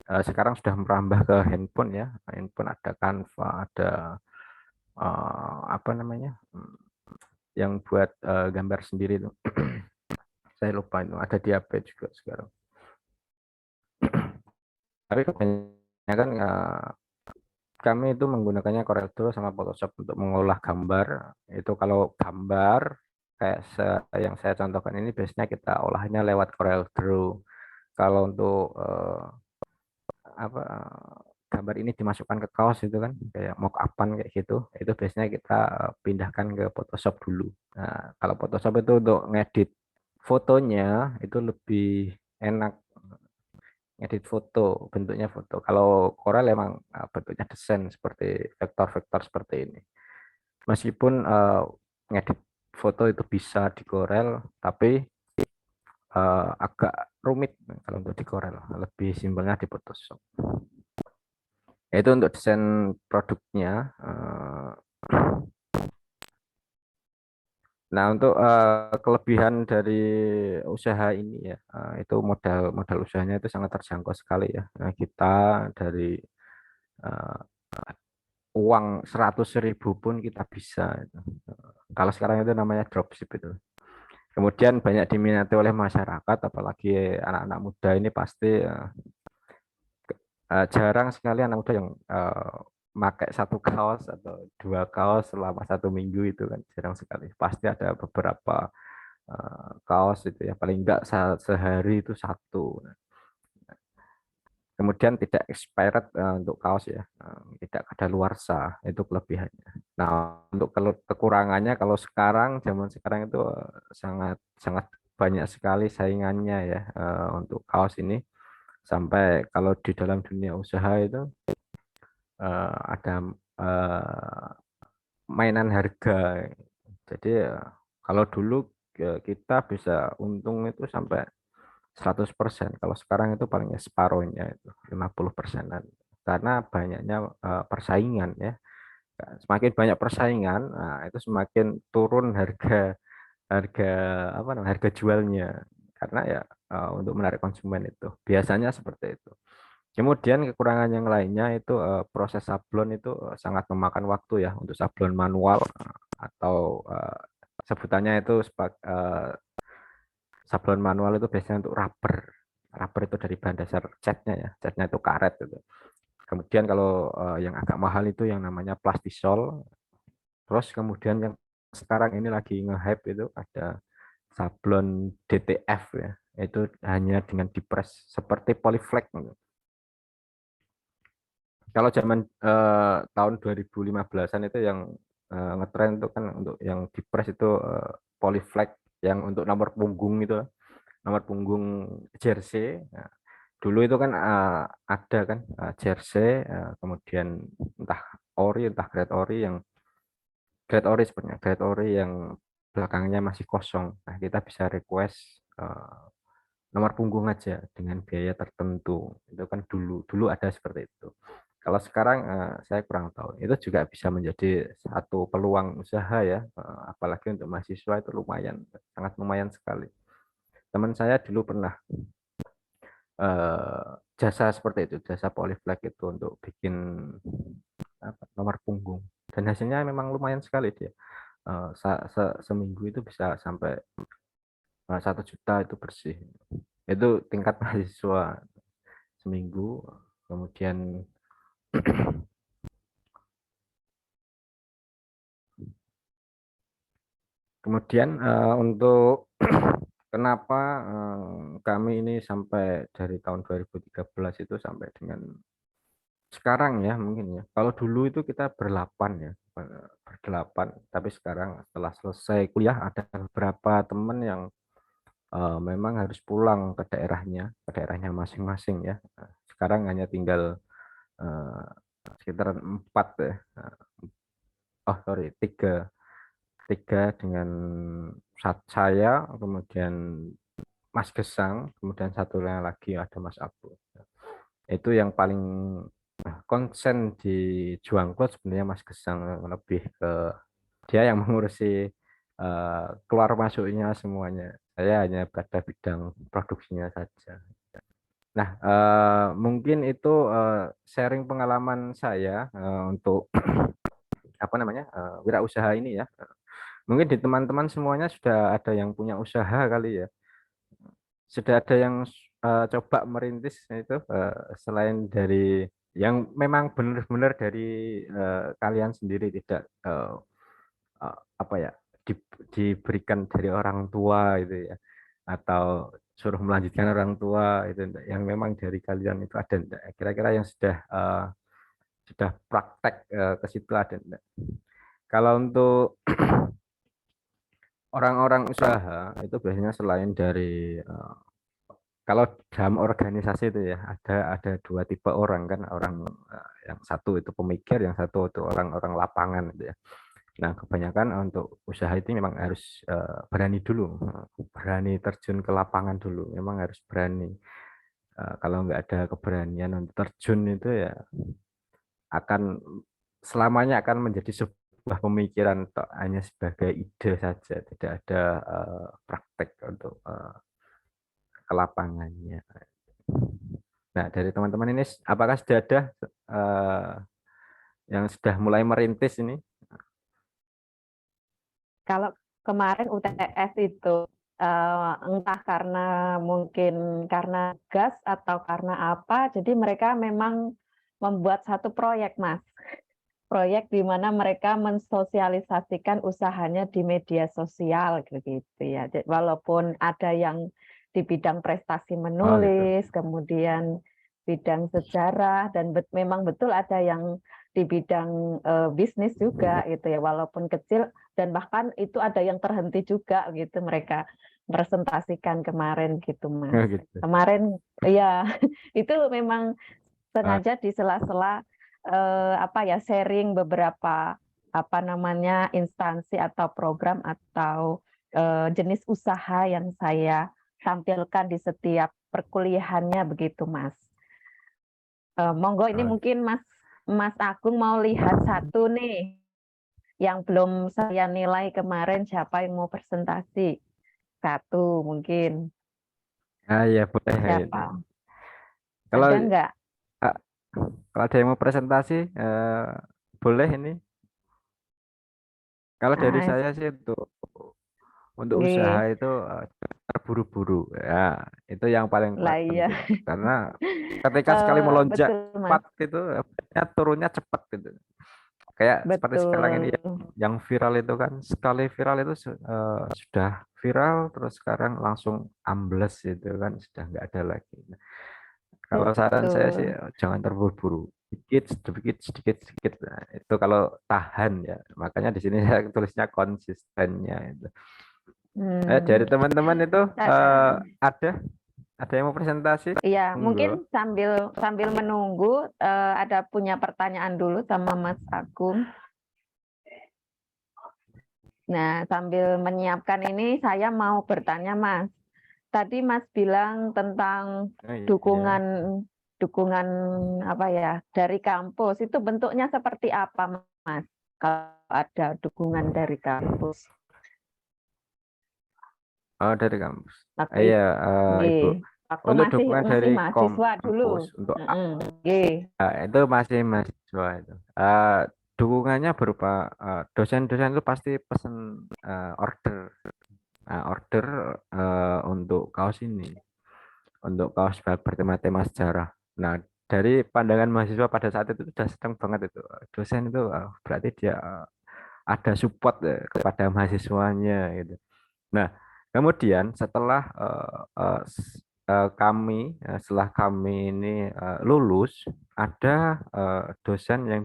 sekarang sudah merambah ke handphone ya. Handphone ada Canva, ada apa namanya, yang buat gambar sendiri itu. Saya lupa itu, ada di HP juga sekarang. Tapi kebanyakan kami itu menggunakannya Corel Draw sama Photoshop untuk mengolah gambar. Itu kalau gambar kayak yang saya contohkan ini biasanya kita olahnya lewat Corel Draw. Kalau untuk apa, gambar ini dimasukkan ke kaos itu kan kayak mock-up-an kayak gitu, itu biasanya kita pindahkan ke Photoshop dulu. Nah, kalau Photoshop itu untuk ngedit fotonya itu lebih enak, ngedit foto, bentuknya foto. Kalau Corel emang bentuknya desain seperti vektor-vektor seperti ini. Meskipun ngedit foto itu bisa di Corel, tapi agak rumit kalau untuk di Corel, lebih simpelnya di Photoshop. Itu untuk desain produknya. Nah, untuk kelebihan dari usaha ini ya, itu modal usahanya itu sangat terjangkau sekali ya. Nah, kita dari uang 100.000 pun kita bisa. Kalau sekarang itu namanya dropship itu. Kemudian banyak diminati oleh masyarakat, apalagi anak-anak muda ini pasti jarang sekali anak muda yang pakai satu kaos atau dua kaos selama 1 minggu, itu kan jarang sekali. Pasti ada beberapa kaos itu ya, paling enggak sehari itu satu. Kemudian tidak expired untuk kaos ya, tidak kadaluarsa, itu kelebihannya. Nah, untuk kekurangannya kalau sekarang, zaman sekarang itu sangat sangat banyak sekali saingannya ya untuk kaos ini. Sampai kalau di dalam dunia usaha itu ada mainan harga. Jadi kalau dulu kita bisa untung itu sampai 100%. Kalau sekarang itu palingnya separuhnya, itu 50%-an. Karena banyaknya persaingan ya. Semakin banyak persaingan, nah itu semakin turun harga apa namanya, harga jualnya. Karena ya untuk menarik konsumen itu biasanya seperti itu. Kemudian kekurangan yang lainnya itu proses sablon itu sangat memakan waktu ya, untuk sablon manual atau sebutannya itu sablon manual itu biasanya untuk rubber. Rubber itu dari bahan dasar catnya ya, catnya itu karet gitu. Kemudian kalau yang agak mahal itu yang namanya plastisol. Terus kemudian yang sekarang ini lagi nge-hype itu ada sablon DTF ya. itu hanya dengan dipres seperti polyflex. Kalau zaman tahun 2015-an itu yang ngetren itu kan untuk yang dipres itu polyflex yang untuk nomor punggung itu, nomor punggung jersey. Nah, dulu itu kan ada kan jersey, kemudian entah ori, entah grade ori sebenarnya grade ori yang belakangnya masih kosong. Nah, kita bisa request nomor punggung aja dengan biaya tertentu. Itu kan dulu ada seperti itu. Kalau sekarang saya kurang tahu. Itu juga bisa menjadi satu peluang usaha ya, apalagi untuk mahasiswa itu lumayan, sangat lumayan sekali. Teman saya dulu pernah jasa seperti itu, jasa polyflex itu untuk bikin nomor punggung. Dan hasilnya memang lumayan sekali dia. Seminggu itu bisa sampai 1 juta itu bersih. Itu tingkat mahasiswa seminggu. Kemudian untuk kenapa kami ini sampai dari tahun 2013 itu sampai dengan sekarang ya mungkin ya. Kalau dulu itu kita berdelapan ya, tapi sekarang setelah selesai kuliah ada beberapa teman yang memang harus pulang ke daerahnya masing-masing ya. Sekarang hanya tinggal sekitar 4 ya. Tiga dengan saya, kemudian Mas Gesang, kemudian satu lagi ada Mas Abu. Itu yang paling konsen di Juangklo sebenarnya Mas Gesang, lebih ke dia yang mengurusi keluar masuknya semuanya. Saya hanya pada bidang produksinya saja. Nah, mungkin itu sharing pengalaman saya untuk wirausaha ini ya. Mungkin di teman-teman semuanya sudah ada yang punya usaha kali ya. Sudah ada yang coba merintis itu selain dari yang memang benar-benar dari kalian sendiri, tidak diberikan dari orang tua itu ya, atau suruh melanjutkan orang tua itu, yang memang dari kalian itu ada enggak? Kira-kira yang sudah praktek ke situ ada enggak? Kalau untuk orang-orang usaha itu biasanya selain dari kalau dalam organisasi itu ya ada 2 tipe orang kan, orang yang satu itu pemikir, yang satu itu orang-orang lapangan gitu ya. Nah, kebanyakan untuk usaha itu memang harus berani dulu, berani terjun ke lapangan dulu, memang harus berani. Kalau nggak ada keberanian untuk terjun itu ya selamanya akan menjadi sebuah pemikiran hanya sebagai ide saja, tidak ada praktek untuk ke lapangannya. Nah, dari teman-teman ini apakah sudah ada yang sudah mulai merintis ini? Kalau kemarin UTS itu entah mungkin karena gas atau karena apa, jadi mereka memang membuat satu proyek, Mas. Proyek di mana mereka mensosialisasikan usahanya di media sosial gitu ya. Walaupun ada yang di bidang prestasi menulis, kemudian bidang sejarah, dan memang betul ada yang di bidang bisnis juga gitu ya, walaupun kecil, dan bahkan itu ada yang terhenti juga gitu mereka presentasikan kemarin gitu, Mas. Gitu. Kemarin ya itu memang sengaja di sela-sela sharing beberapa instansi atau program atau jenis usaha yang saya tampilkan di setiap perkuliahannya begitu, Mas. Monggo ini mungkin Mas Agung mau lihat satu nih yang belum saya nilai kemarin, siapa yang mau presentasi? Satu mungkin. Ya boleh. Siapa? Kalau ada enggak? Kalau ada yang mau presentasi, boleh ini. Kalau dari saya sih untuk usaha itu terburu-buru, ya itu yang paling penting. Karena ketika sekali melonjak cepat itu, turunnya cepat gitu. Kayak seperti sekarang ini betul. yang viral itu kan, sekali viral itu sudah viral, terus sekarang langsung ambles itu kan, sudah nggak ada lagi. Nah, kalau saran saya sih Betul. jangan terburu-buru, sedikit sedikit sedikit sedikit. Nah, itu kalau tahan ya, makanya di sini saya tulisnya konsistennya itu. Dari Hmm. teman-teman itu Sa- ada yang mau presentasi? Iya, Monggo. mungkin sambil sambil menunggu ada punya pertanyaan dulu sama Mas Agung. Nah, sambil menyiapkan ini saya mau bertanya, Mas. Tadi Mas bilang tentang Oh, iya. dukungan dukungan apa ya dari kampus itu bentuknya seperti apa, Mas? Kalau ada dukungan dari kampus. Oh, dari kampus. Waktu Iya, Ibu. waktu Untuk masih dukungan masih dari mahasiswa dulu. kampus untuk Nggih. itu masih mahasiswa itu. Dukungannya berupa dosen-dosen itu pasti pesen order, order untuk kaos ini, untuk kaos bertema sejarah. Nah, dari pandangan mahasiswa pada saat itu sudah senang banget itu. Dosen itu berarti dia ada support kepada mahasiswanya gitu. Nah, kemudian setelah setelah kami ini lulus, ada dosen yang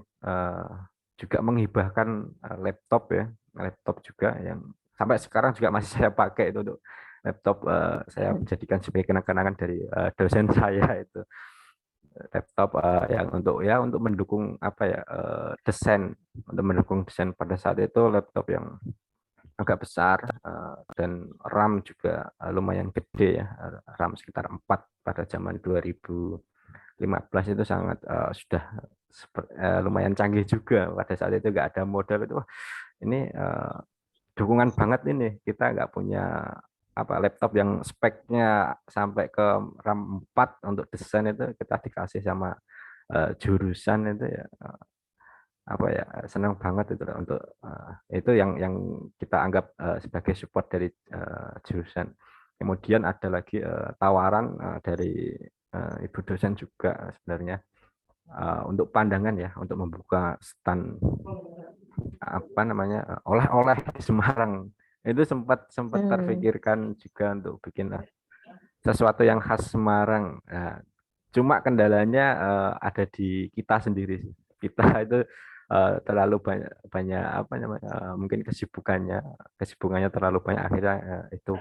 juga menghibahkan laptop ya, laptop juga yang sampai sekarang juga masih saya pakai itu untuk laptop. Saya jadikan sebagai kenang-kenangan dari dosen saya itu laptop yang untuk mendukung apa ya desain, untuk mendukung desain pada saat itu laptop yang agak besar dan RAM juga lumayan gede ya, RAM sekitar 4 pada zaman 2015 itu sangat sudah lumayan canggih juga. Pada saat itu nggak ada modal itu. Wah, ini dukungan banget ini, kita nggak punya apa laptop yang speknya sampai ke RAM 4 untuk desain, itu kita dikasih sama jurusan itu ya, apa ya, senang banget itu untuk itu yang kita anggap sebagai support dari jurusan. Kemudian ada lagi tawaran dari ibu dosen juga sebenarnya untuk pandangan ya, untuk membuka stand apa namanya oleh-oleh di Semarang. Itu sempat terpikirkan juga untuk bikin sesuatu yang khas Semarang. Nah, cuma kendalanya ada di kita sendiri. Kita itu terlalu banyak apa namanya, mungkin kesibukannya terlalu banyak, akhirnya itu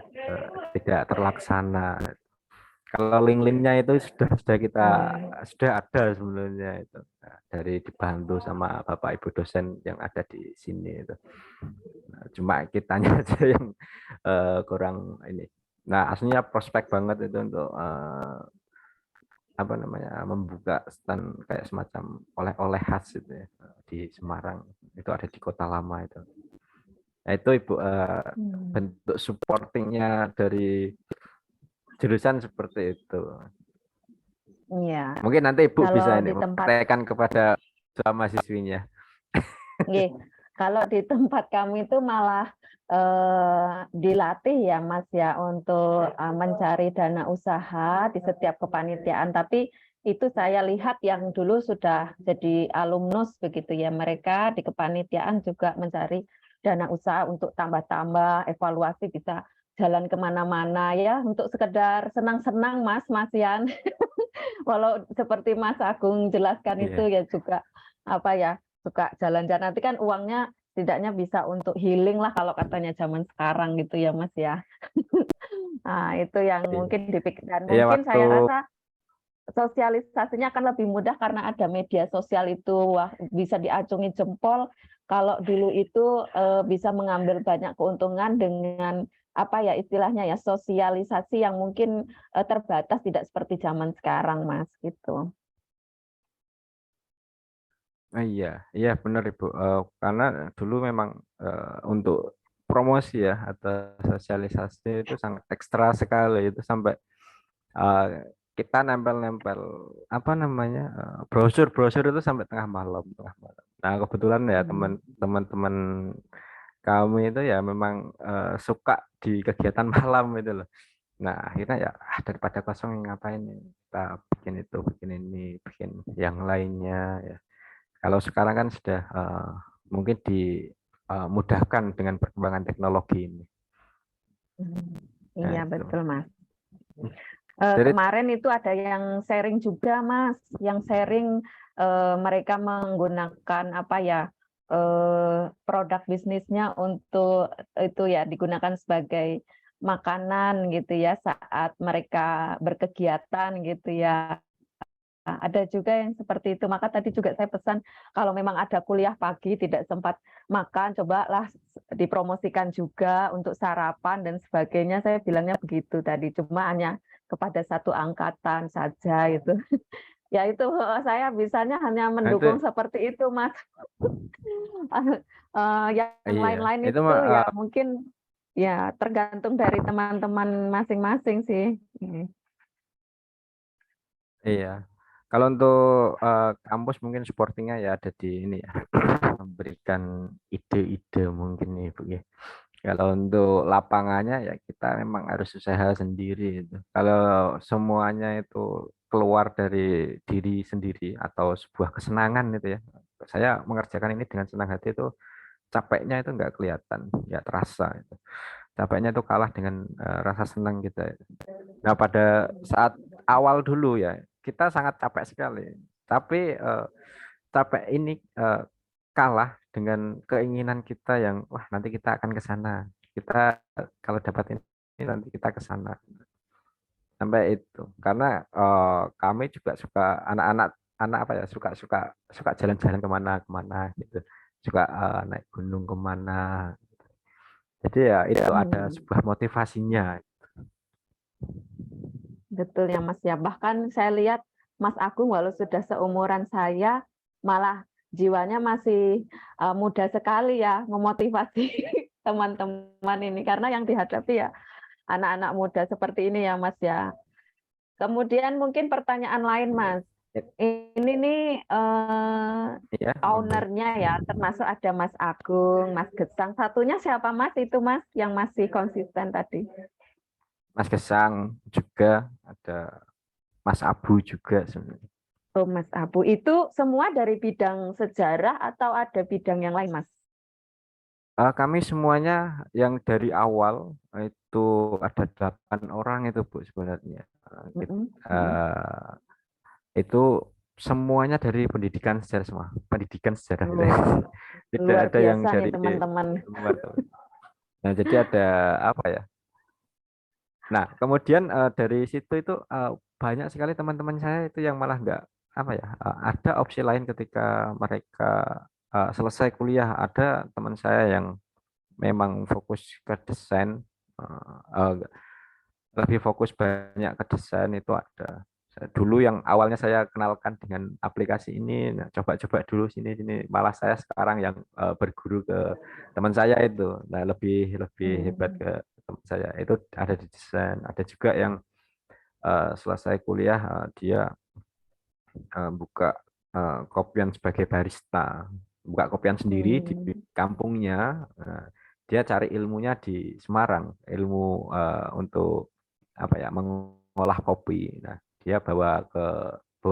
tidak terlaksana. Kalau link-linknya itu sudah ada sebenarnya itu. Nah, dari dibantu sama Bapak Ibu dosen yang ada di sini itu. Nah, cuma kitanya aja yang kurang ini. Nah, aslinya prospek banget itu untuk apa namanya, membuka stand kayak semacam oleh-oleh khas itu ya, di Semarang. Itu ada di Kota Lama itu. Nah, itu Ibu bentuk supportingnya dari jurusan seperti itu. Iya. Mungkin nanti Ibu Kalau bisa di ini tempat mempraktekkan kepada mahasiswinya. Kalau di tempat kami itu malah dilatih ya Mas ya untuk mencari dana usaha di setiap kepanitiaan. Tapi itu saya lihat yang dulu sudah jadi alumnus begitu ya, mereka di kepanitiaan juga mencari dana usaha untuk tambah-tambah, evaluasi bisa jalan kemana-mana ya, untuk sekedar senang-senang Mas Yan. Walau seperti Mas Agung jelaskan itu ya juga apa ya, suka jalan-jalan, nanti kan uangnya tidaknya bisa untuk healing lah kalau katanya zaman sekarang gitu ya Mas ya. Nah itu yang mungkin dipikir, dan Iya, mungkin waktu saya rasa sosialisasinya akan lebih mudah karena ada media sosial itu. Wah, bisa diacungi jempol. Kalau dulu itu bisa mengambil banyak keuntungan dengan apa ya istilahnya ya, sosialisasi yang mungkin terbatas, tidak seperti zaman sekarang Mas gitu. iya benar Ibu. Karena dulu memang untuk promosi ya atau sosialisasi itu sangat ekstra sekali, itu sampai kita nempel-nempel apa namanya brosur-brosur itu sampai tengah malam. Nah, kebetulan ya teman-teman kami itu ya memang suka di kegiatan malam itu loh. Nah, akhirnya ya daripada kosong ngapain ya, kita bikin itu, bikin ini, bikin yang lainnya ya. Kalau sekarang kan sudah mungkin dimudahkan dengan perkembangan teknologi ini. Iya, Nah, itu. betul, Mas. Jadi, Kemarin itu ada yang sharing juga, Mas, yang sharing mereka menggunakan apa ya, produk bisnisnya untuk itu ya digunakan sebagai makanan gitu ya saat mereka berkegiatan gitu ya. Ada juga yang seperti itu. Maka tadi juga saya pesan kalau memang ada kuliah pagi tidak sempat makan, cobalah dipromosikan juga untuk sarapan dan sebagainya. Saya bilangnya begitu tadi. Cuma hanya kepada satu angkatan saja itu. Ya itu saya bisanya hanya nah, mendukung seperti itu, Mas. Yang iya, lain-lain itu itu ya mungkin ya tergantung dari teman-teman masing-masing sih. iya. Kalau untuk kampus mungkin supportingnya ya ada di ini ya, memberikan ide-ide mungkin nih Bu ya. Kalau untuk lapangannya ya kita memang harus usaha sendiri itu. Kalau semuanya itu keluar dari diri sendiri atau sebuah kesenangan itu ya. Saya mengerjakan ini dengan senang hati itu capeknya itu nggak kelihatan, nggak terasa itu. Capeknya itu kalah dengan rasa senang kita. Nah, pada saat awal dulu ya, kita sangat capek sekali. Tapi capek ini kalah dengan keinginan kita yang wah nanti kita akan ke sana. Kita kalau dapat ini nanti kita ke sana. Sampai itu. Karena kami juga suka anak apa ya suka jalan-jalan kemana gitu. Suka naik gunung kemana. Jadi ya itu ada sebuah motivasinya. Betul ya Mas ya. Bahkan saya lihat Mas Agung walau sudah seumuran saya malah jiwanya masih muda sekali ya memotivasi teman-teman ini karena yang dihadapi ya anak-anak muda seperti ini ya Mas ya. Kemudian mungkin pertanyaan lain Mas. Ini nih Ya, ownernya ya termasuk ada Mas Agung, Mas Gesang. Satunya siapa Mas itu Mas yang masih konsisten tadi? Mas Gesang juga ada Mas Abu juga sebenarnya. Oh, Mas Abu, itu semua dari bidang sejarah atau ada bidang yang lain, Mas? Kami semuanya yang dari awal itu ada 8 orang itu Bu sebenarnya. Itu semuanya dari pendidikan sejarah semua, pendidikan sejarah. Tidak Luar ada yang biasa dari nih teman-teman. Nah, jadi ada apa ya? Nah, kemudian dari situ itu banyak sekali teman-teman saya itu yang malah nggak apa ya? Ada opsi lain ketika mereka selesai kuliah. Ada teman saya yang memang fokus ke desain, lebih fokus banyak ke desain itu ada. Dulu yang awalnya saya kenalkan dengan aplikasi ini, nah, coba-coba dulu sini, malah saya sekarang yang berguru ke teman saya itu, nah lebih hebat ke teman saya itu ada di desain, ada juga yang selesai kuliah dia buka kopian sebagai barista, buka kopian sendiri di kampungnya, dia cari ilmunya di Semarang, ilmu untuk apa ya mengolah kopi. Nah, dia bawa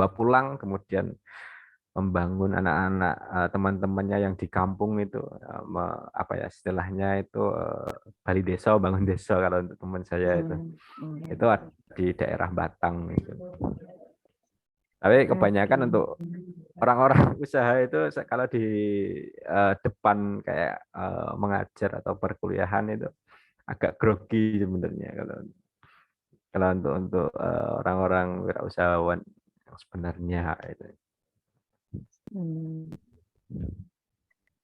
pulang kemudian membangun anak-anak teman-temannya yang di kampung itu apa ya istilahnya itu Bali Desa, bangun desa kalau untuk teman saya itu ada di daerah Batang gitu. Tapi kebanyakan untuk orang-orang usaha itu kalau di depan kayak mengajar atau perkuliahan itu agak grogi sebenarnya kalau untuk orang-orang wirausahawan yang sebenarnya itu.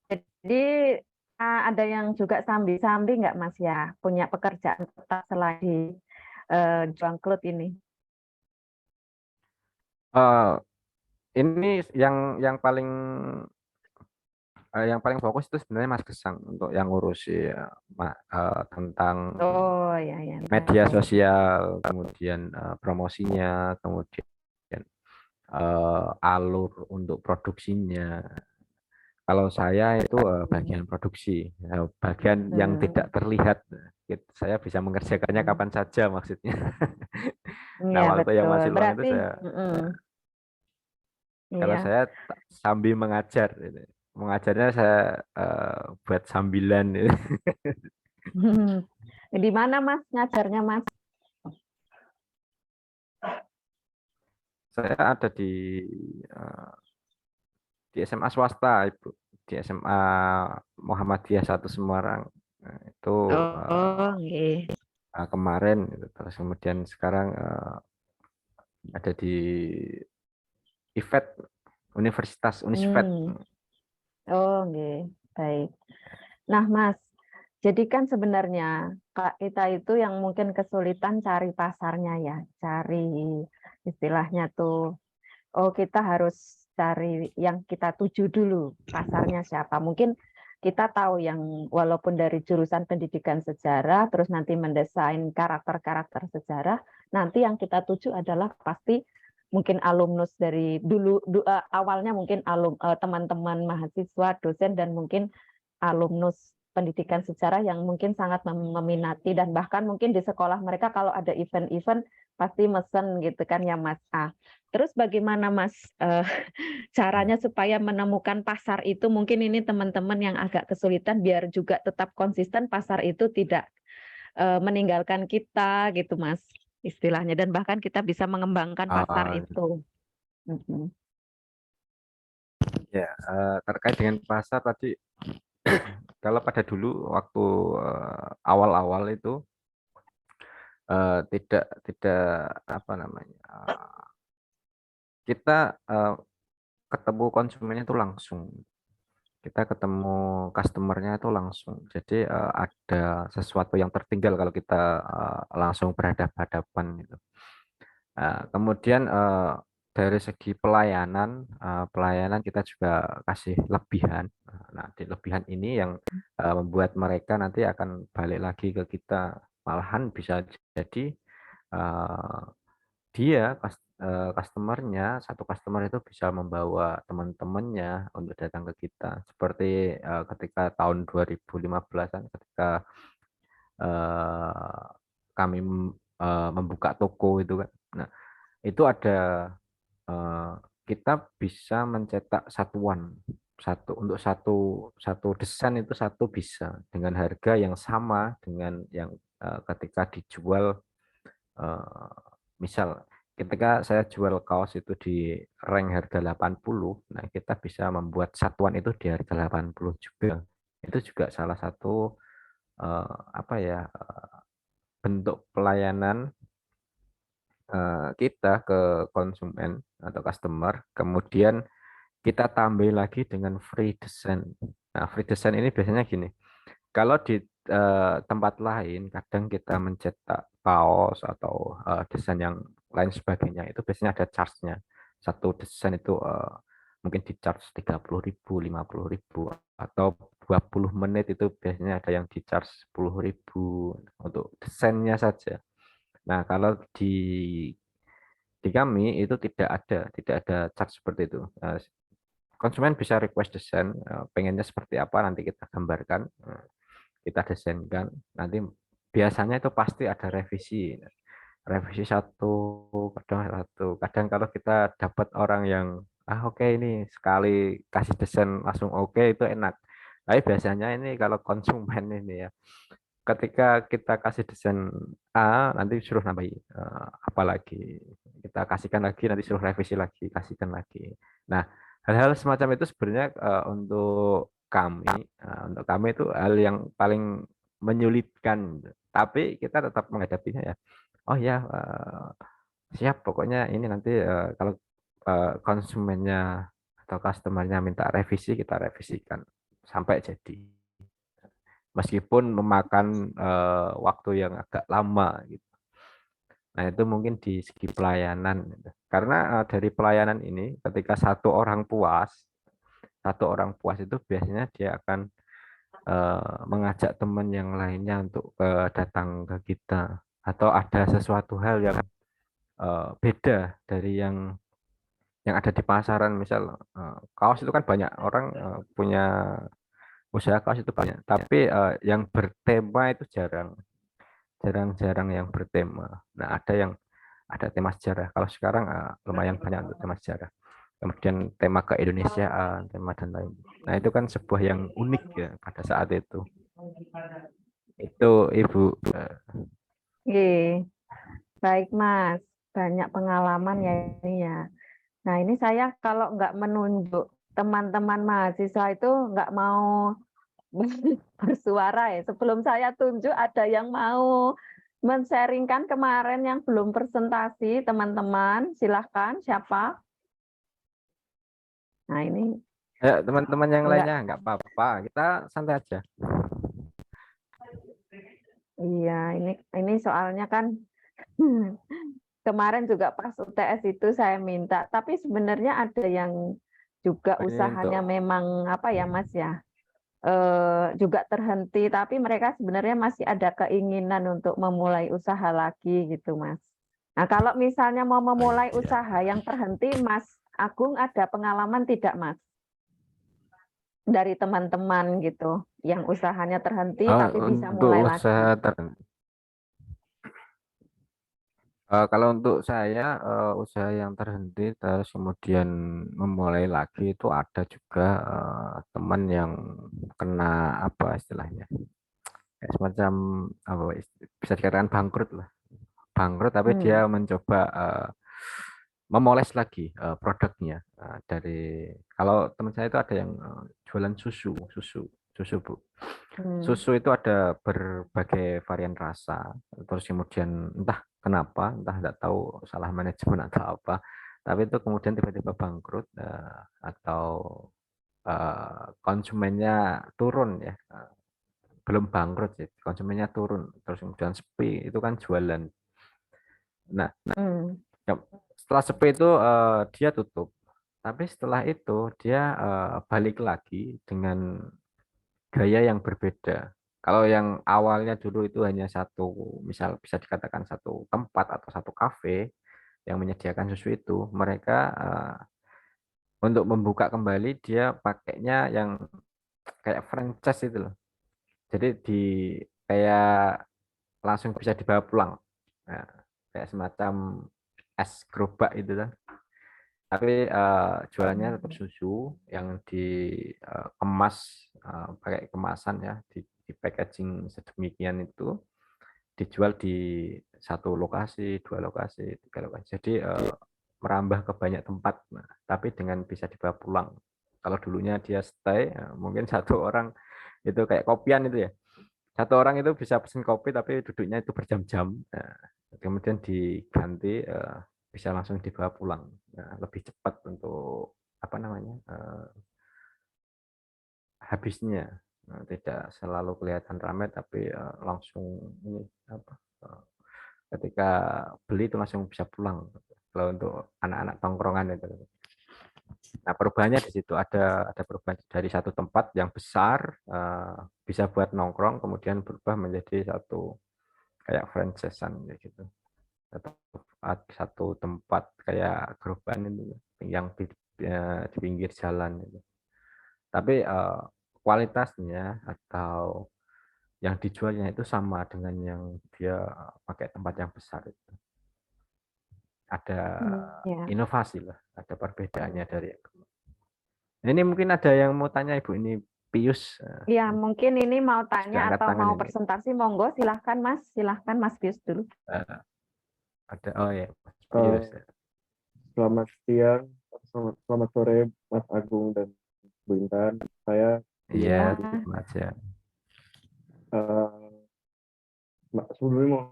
Jadi ada yang juga sambil-sambil nggak Mas ya punya pekerjaan tetap selain di Juangklut ini? Ini yang paling fokus itu sebenarnya Mas Gesang untuk yang ngurusi tentang media sosial, kemudian promosinya, kemudian alur untuk produksinya. Kalau saya itu bagian produksi, bagian yang tidak terlihat. Saya bisa mengerjakannya kapan saja maksudnya. Nah, Ya, waktu yang masih luang berarti, itu saya. Kalau Iya. saya sambil mengajar, gitu. Mengajarnya saya buat sambilan. Gitu. Di mana Mas ngajarnya Mas? Saya ada eh, di SMA swasta, Ibu. Di SMA Muhammadiyah 1 Semarang. Nah, itu Oh, nggih. kemarin, gitu. Terus kemudian sekarang ada di IFET, Universitas Unisfet. Hmm. Oh, nggih. Baik. Nah, Mas, jadi kan sebenarnya Kak kita itu yang mungkin kesulitan cari pasarnya ya, cari istilahnya tuh, oh kita harus cari yang kita tuju dulu, pasarnya siapa. Mungkin kita tahu yang walaupun dari jurusan pendidikan sejarah, terus nanti mendesain karakter-karakter sejarah, nanti yang kita tuju adalah pasti mungkin alumnus dari dulu awalnya mungkin teman-teman mahasiswa, dosen dan mungkin alumnus pendidikan sejarah yang mungkin sangat meminati dan bahkan mungkin di sekolah mereka kalau ada event-event pasti mesen gitu kan ya Mas. Terus bagaimana Mas caranya supaya menemukan pasar itu? Mungkin ini teman-teman yang agak kesulitan biar juga tetap konsisten pasar itu tidak meninggalkan kita gitu Mas istilahnya dan bahkan kita bisa mengembangkan pasar itu. Ya, terkait dengan pasar tadi, kalau pada dulu waktu awal-awal itu tidak apa namanya, kita ketemu konsumennya itu langsung, kita ketemu customernya itu langsung. Jadi ada sesuatu yang tertinggal kalau kita langsung berhadapan-hadapan gitu. Kemudian dari segi pelayanan, pelayanan kita juga kasih lebihan. Nah, di lebihan ini yang membuat mereka nanti akan balik lagi ke kita. Malahan bisa jadi dia customernya, satu customer itu bisa membawa teman-temannya untuk datang ke kita. Seperti ketika tahun 2015-an ketika kami membuka toko itu kan. Nah, itu ada kita bisa mencetak satuan untuk satu desain itu satu bisa dengan harga yang sama dengan yang ketika dijual, misal ketika saya jual kaos itu di rank harga 80, nah kita bisa membuat satuan itu di harga 80 juga. Itu juga salah satu apa ya, bentuk pelayanan kita ke konsumen atau customer. Kemudian kita tambah lagi dengan free design. Nah, free design ini biasanya gini, kalau di tempat lain kadang kita mencetak kaos atau desain yang lain sebagainya itu biasanya ada charge-nya. Satu desain itu mungkin di charge 30.000, 50.000, atau 20 menit itu biasanya ada yang di charge 10.000 untuk desainnya saja. Nah, kalau di kami itu tidak ada charge seperti itu. Konsumen bisa request desain, pengennya seperti apa nanti kita gambarkan, kita desainkan. Nanti biasanya itu pasti ada revisi satu, kadang kalau kita dapat orang yang oke, ini sekali kasih desain langsung oke, itu enak. Tapi biasanya ini kalau konsumen ini ya, ketika kita kasih desain A, nanti suruh nambahi apa lagi, kita kasihkan lagi, nanti suruh revisi lagi, kasihkan lagi. Nah, hal-hal semacam itu sebenarnya untuk kami itu hal yang paling menyulitkan, tapi kita tetap menghadapinya ya. Oh ya, siap, pokoknya ini nanti kalau konsumennya atau customernya minta revisi, kita revisikan sampai jadi. Meskipun memakan waktu yang agak lama gitu. Nah, itu mungkin di segi pelayanan gitu. Karena dari pelayanan ini ketika satu orang puas itu biasanya dia akan mengajak teman yang lainnya untuk datang ke kita, atau ada sesuatu hal yang beda dari yang ada di pasaran. Misal kaos itu kan banyak orang punya usaha kaos itu banyak, tapi yang bertema itu jarang yang bertema. Nah, ada tema sejarah. Kalau sekarang lumayan banyak untuk tema sejarah. kemudian tema keindonesiaan, tema dan lain. Nah, itu kan sebuah yang unik ya pada saat itu. Itu Ibu. Oke, baik Mas, banyak pengalaman ya ini ya. Nah ini saya kalau nggak menunjuk teman-teman mahasiswa itu nggak mau bersuara ya. Sebelum saya tunjuk ada yang mau men-sharingkan kemarin yang belum presentasi, teman-teman silahkan siapa? Nah ini Ya, teman-teman yang enggak. lainnya nggak apa-apa, kita santai aja. Iya, ini soalnya kan kemarin juga pas UTS itu saya minta, tapi sebenarnya ada yang juga Ini usahanya untuk memang apa ya Mas ya, juga terhenti, tapi mereka sebenarnya masih ada keinginan untuk memulai usaha lagi gitu Mas. Nah kalau misalnya mau memulai ya. usaha yang terhenti, Mas Agung ada pengalaman tidak Mas? Dari teman-teman gitu, yang usahanya terhenti tapi bisa mulai untuk lagi. usaha kalau untuk saya usaha yang terhenti terus kemudian memulai lagi itu ada juga teman yang kena apa istilahnya, kayak semacam apa bisa dikatakan bangkrut lah, bangkrut tapi dia mencoba memoles lagi produknya dari, kalau teman saya itu ada yang jualan susu Bu. Susu itu ada berbagai varian rasa, terus kemudian entah kenapa, entah tidak tahu salah manajemen atau apa, tapi itu kemudian tiba-tiba bangkrut atau konsumennya turun ya, belum bangkrut sih, konsumennya turun, terus kemudian sepi, itu kan jualan. Nah, setelah sepi itu dia tutup, tapi setelah itu dia balik lagi dengan gaya yang berbeda. Kalau yang awalnya dulu itu hanya satu, misal bisa dikatakan satu tempat atau satu kafe yang menyediakan susu itu, mereka untuk membuka kembali dia pakainya yang kayak franchise itu loh. Jadi di kayak langsung bisa dibawa pulang. Nah, kayak semacam es gerobak itu lah. Tapi jualannya tetap susu yang dikemas pakai kemasan ya, di packaging sedemikian itu dijual di satu lokasi, 2 lokasi, 3 lokasi. Jadi merambah ke banyak tempat, tapi dengan bisa dibawa pulang. Kalau dulunya dia stay, mungkin satu orang itu kayak kopian itu ya. Satu orang itu bisa pesen kopi tapi duduknya itu berjam-jam. Kemudian diganti bisa langsung dibawa pulang. Lebih cepat untuk apa namanya habisnya. Tidak selalu kelihatan ramai tapi langsung ini apa ketika beli itu langsung bisa pulang. Kalau untuk anak-anak tongkrongan itu. Nah, perubahannya di situ ada perubahan dari satu tempat yang besar bisa buat nongkrong, kemudian berubah menjadi satu kayak franchise-an gitu. Atau satu tempat kayak gerobakan itu yang di pinggir jalan itu. Tapi kualitasnya atau yang dijualnya itu sama dengan yang dia pakai tempat yang besar itu. Ada inovasi lah, ada perbedaannya dari ini. Mungkin ada yang mau tanya Ibu, ini Pius. Ya, mungkin ini mau tanya atau mau ini. presentasi, monggo silahkan Mas Pius dulu. Ada, oh ya, Mas Pius. Selamat siang, selamat sore Mas Agung dan Bu Intan. Saya iya, selamat siang. Sebelumnya mau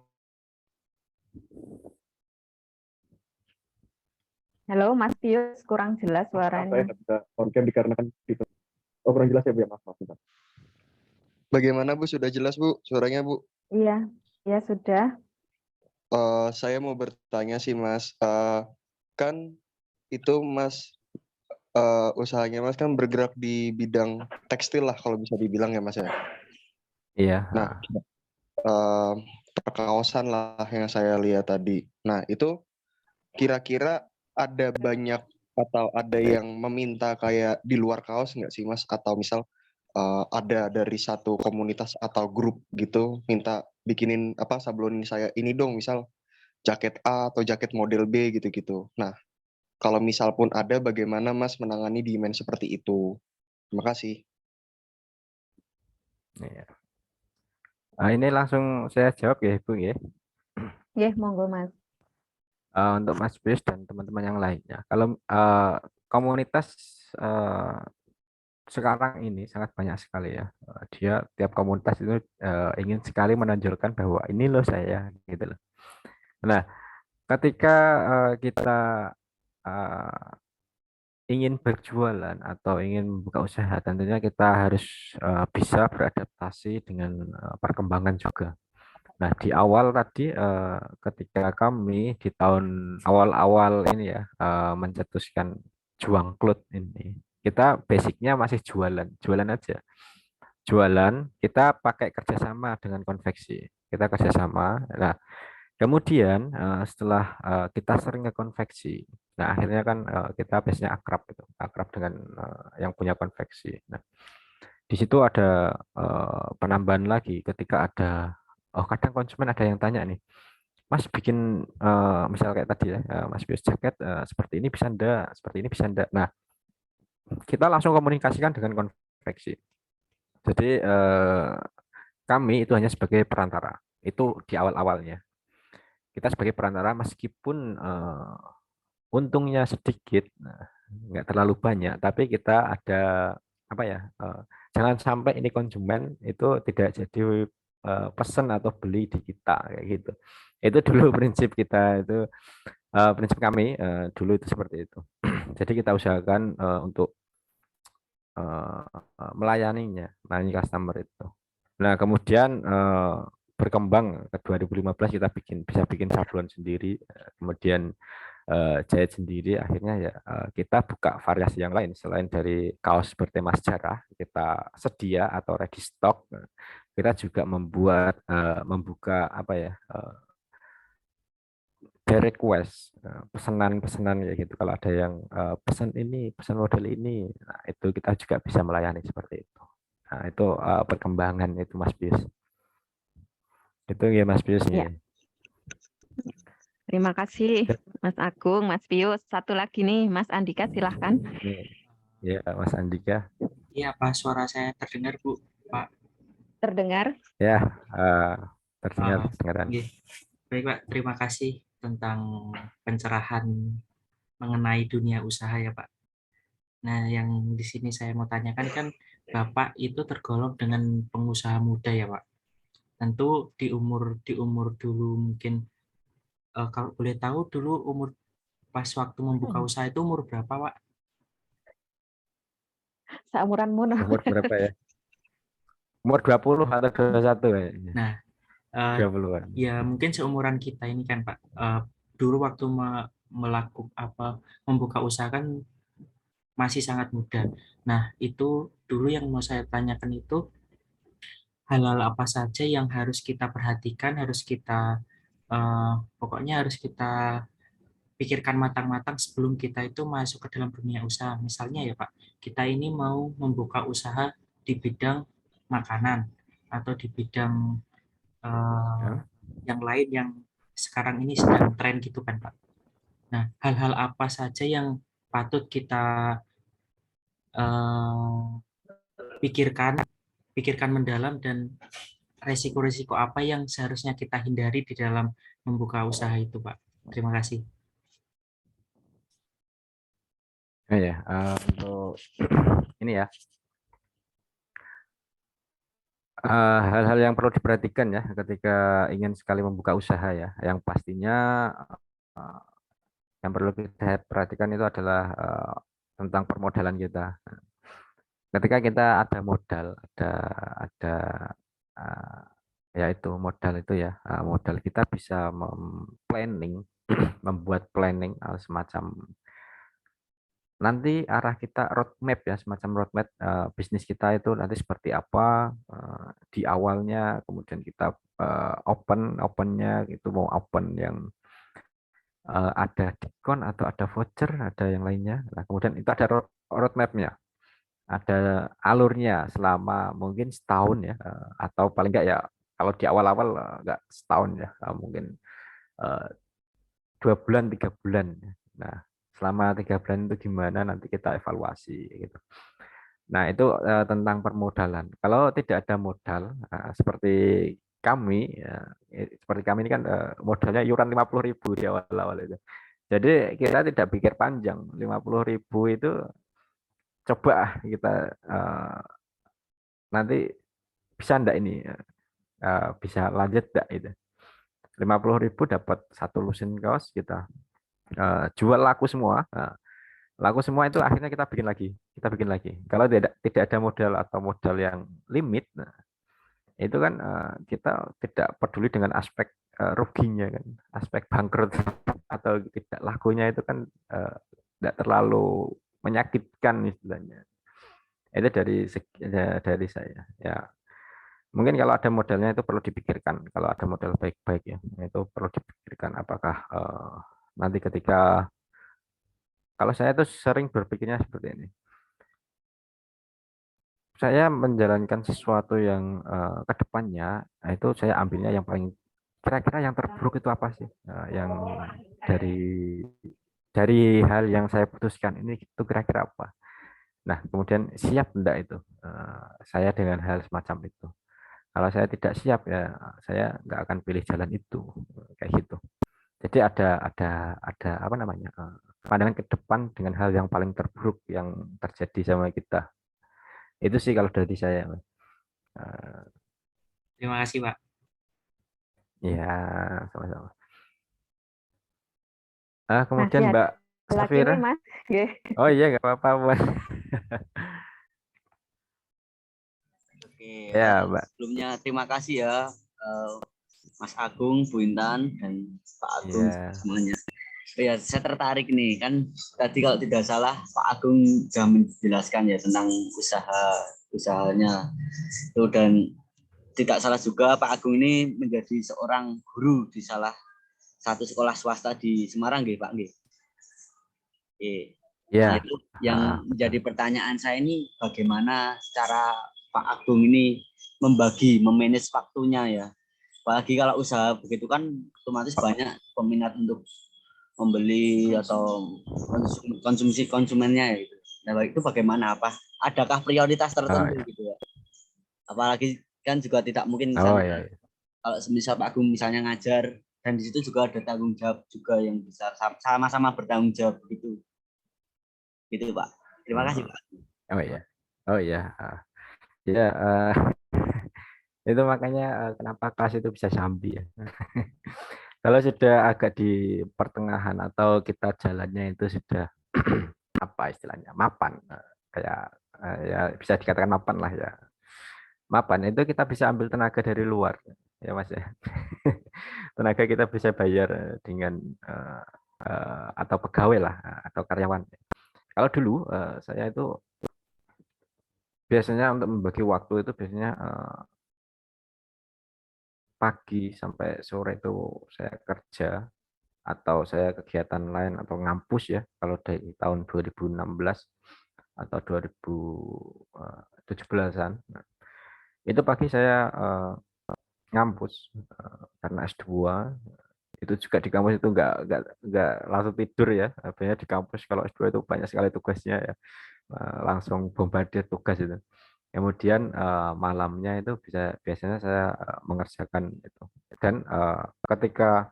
halo Mas Pius, kurang jelas suaranya. Saya nggak bisa on cam dikarenakan itu. Oh, kurang jelas ya Bu ya, maaf. Bagaimana Bu? Sudah jelas Bu suaranya Bu? Iya, ya sudah. Saya mau bertanya sih Mas, kan itu Mas usahanya Mas kan bergerak di bidang tekstil lah kalau bisa dibilang ya Mas ya. Iya. Nah, perkaosan lah yang saya lihat tadi. Nah itu kira-kira ada banyak atau ada yang meminta kayak di luar kaos nggak sih Mas? Atau misal ada dari satu komunitas atau grup gitu minta bikinin apa sablonin saya ini dong, misal jaket A atau jaket model B gitu-gitu. Nah kalau misal pun ada, bagaimana Mas menangani demand seperti itu? Terima kasih. Iya. Ini langsung saya jawab ya Ibu ya. Ya, monggo Mas. Untuk Mas Bius dan teman-teman yang lainnya. Kalau komunitas sekarang ini sangat banyak sekali ya. Dia tiap komunitas itu ingin sekali menonjolkan bahwa ini loh saya gitu loh. Nah, ketika kita eh, ingin berjualan atau ingin membuka usaha, tentunya kita harus bisa beradaptasi dengan perkembangan juga. Nah, di awal tadi ketika kami di tahun awal-awal ini ya mencetuskan Juang Cloud ini, kita basicnya masih jualan, jualan aja. Jualan, kita pakai kerjasama dengan konveksi. Kita kerjasama. Nah, kemudian setelah kita sering ke konveksi, nah akhirnya kan kita biasanya akrab gitu, akrab dengan yang punya konveksi. Nah, di situ ada penambahan lagi ketika ada kadang konsumen ada yang tanya nih, Mas bikin misal kayak tadi ya, Mas Bios jaket seperti ini bisa enggak, seperti ini bisa enggak. Nah, kita langsung komunikasikan dengan konveksi. Jadi kami itu hanya sebagai perantara. Itu di awal-awalnya. Kita sebagai perantara meskipun untungnya sedikit, nggak terlalu banyak, tapi kita ada apa ya? Jangan sampai ini konsumen itu tidak jadi pesan atau beli di kita kayak gitu. Itu dulu prinsip kita itu prinsip kami dulu itu seperti itu. Jadi kita usahakan untuk melayani customer itu. Nah, kemudian berkembang ke 2015 kita bisa bikin sablon sendiri, kemudian jahit sendiri, akhirnya ya kita buka variasi yang lain selain dari kaos bertema sejarah, kita sedia atau ready stock, kita juga membuka apa ya direct request, pesanan-pesanan ya gitu. Kalau ada yang pesan ini, pesan model ini, nah, itu kita juga bisa melayani seperti itu. Nah, itu perkembangan itu Mas Bius. Itu ya Mas Bius Ya. nih. Terima kasih Mas Agung, Mas Pius. Satu lagi nih, Mas Andika silahkan. Ya, Mas Andika. Iya, Pak, suara saya terdengar, Bu. Pak. Terdengar? Ya, terdengar. Iya. Baik, Pak. Terima kasih tentang pencerahan mengenai dunia usaha ya, Pak. Nah, yang di sini saya mau tanyakan kan, Bapak itu tergolong dengan pengusaha muda ya, Pak. Tentu di umur dulu mungkin kalau boleh tahu dulu umur pas waktu membuka usaha itu umur berapa, Pak? Seumuranmu. Umur berapa ya? Umur 20 atau 21 kayaknya. Nah, 20-an. ya mungkin seumuran kita ini kan, Pak. Dulu waktu membuka usaha kan masih sangat muda. Nah, itu dulu yang mau saya tanyakan itu hal-hal apa saja yang harus kita perhatikan, pokoknya harus kita pikirkan matang-matang sebelum kita itu masuk ke dalam dunia usaha. Misalnya ya Pak, kita ini mau membuka usaha di bidang makanan atau di bidang yang lain yang sekarang ini sedang tren gitu kan Pak. Nah, hal-hal apa saja yang patut kita pikirkan mendalam dan resiko-resiko apa yang seharusnya kita hindari di dalam membuka usaha itu, Pak. Terima kasih. Ya, untuk ini ya, hal-hal yang perlu diperhatikan ya ketika ingin sekali membuka usaha ya. Yang pastinya yang perlu kita perhatikan itu adalah tentang permodalan kita. Ketika kita ada modal, ada yaitu modal itu ya, modal kita bisa planning, membuat planning semacam nanti arah kita roadmap ya, semacam roadmap bisnis kita itu nanti seperti apa di awalnya, kemudian kita opennya itu mau open yang ada diskon atau ada voucher, ada yang lainnya. Nah, kemudian itu ada roadmapnya, ada alurnya selama mungkin setahun ya, atau paling enggak ya kalau di awal-awal enggak setahun ya, mungkin 2 bulan 3 bulan. Nah, selama 3 bulan itu gimana, nanti kita evaluasi gitu. Nah, itu tentang permodalan. Kalau tidak ada modal, seperti kami, seperti kami ini kan modalnya iuran 50.000 di awal-awal itu. Jadi kita tidak pikir panjang, 50.000 itu coba kita nanti bisa enggak ini, bisa lanjut enggak itu. 50.000 dapat 1 lusin kaos, kita jual laku semua. Laku semua itu akhirnya kita bikin lagi. Kalau tidak ada modal atau modal yang limit, itu kan kita tidak peduli dengan aspek ruginya kan, aspek bangkrut atau tidak lakunya itu kan tidak terlalu menyakitkan istilahnya. Itu dari saya. Ya, mungkin kalau ada modalnya itu perlu dipikirkan. Kalau ada modal baik-baik ya, itu perlu dipikirkan apakah nanti ketika, kalau saya tuh sering berpikirnya seperti ini. Saya menjalankan sesuatu yang ke depannya, itu saya ambilnya yang paling, kira-kira yang terburuk itu apa sih? Yang dari hal yang saya putuskan ini itu kira-kira apa? Nah, kemudian siap enggak itu saya dengan hal semacam itu. Kalau saya tidak siap ya saya nggak akan pilih jalan itu, kayak gitu. Jadi ada apa namanya, pandangan ke depan dengan hal yang paling terburuk yang terjadi sama kita. Itu sih kalau dari saya. Terima kasih, Pak. Ya, sama-sama. Masih Kemudian Mbak ada lagi Safira. nih, Mas. Oh iya, nggak apa-apa, Mas. Oke, Ya, Mbak. sebelumnya terima kasih ya Mas Agung, Bu Intan, dan Pak Agung Iya. semuanya. Ya, saya tertarik nih, kan tadi kalau tidak salah Pak Agung sudah menjelaskan ya tentang usahanya itu, dan tidak salah juga Pak Agung ini menjadi seorang guru di salah satu sekolah swasta di Semarang, nggih Pak, nggih. Nah, Ya. itu yang menjadi pertanyaan saya ini, bagaimana cara Pak Agung ini memanage waktunya ya. Apalagi kalau usaha begitu kan otomatis banyak peminat untuk membeli atau konsumsi konsumennya gitu. Nah, itu bagaimana, adakah prioritas tertentu ya. gitu ya? Apalagi kan juga tidak mungkin Iya. kalau misal Pak Agung misalnya ngajar, dan di situ juga ada tanggung jawab juga yang besar, sama-sama bertanggung jawab begitu. Gitu, Pak. Terima kasih, Pak. Oh iya. Ya, itu makanya kenapa kelas itu bisa sambil ya. Kalau sudah agak di pertengahan atau kita jalannya itu sudah apa istilahnya, mapan, kayak ya bisa dikatakan mapan lah ya. Mapan itu kita bisa ambil tenaga dari luar ya Mas ya. Tenaga kita bisa bayar dengan atau pegawai lah atau karyawan. Kalau dulu saya itu biasanya untuk membagi waktu itu biasanya pagi sampai sore itu saya kerja atau saya kegiatan lain atau ngampus ya, kalau dari tahun 2016 atau 2017-an. Itu pagi saya ngampus karena S2. Itu juga di kampus itu nggak langsung tidur ya. Biasanya di kampus kalau S2 itu banyak sekali tugasnya ya. Langsung bombardir tugas itu. Kemudian malamnya itu biasanya saya mengerjakan itu. Dan ketika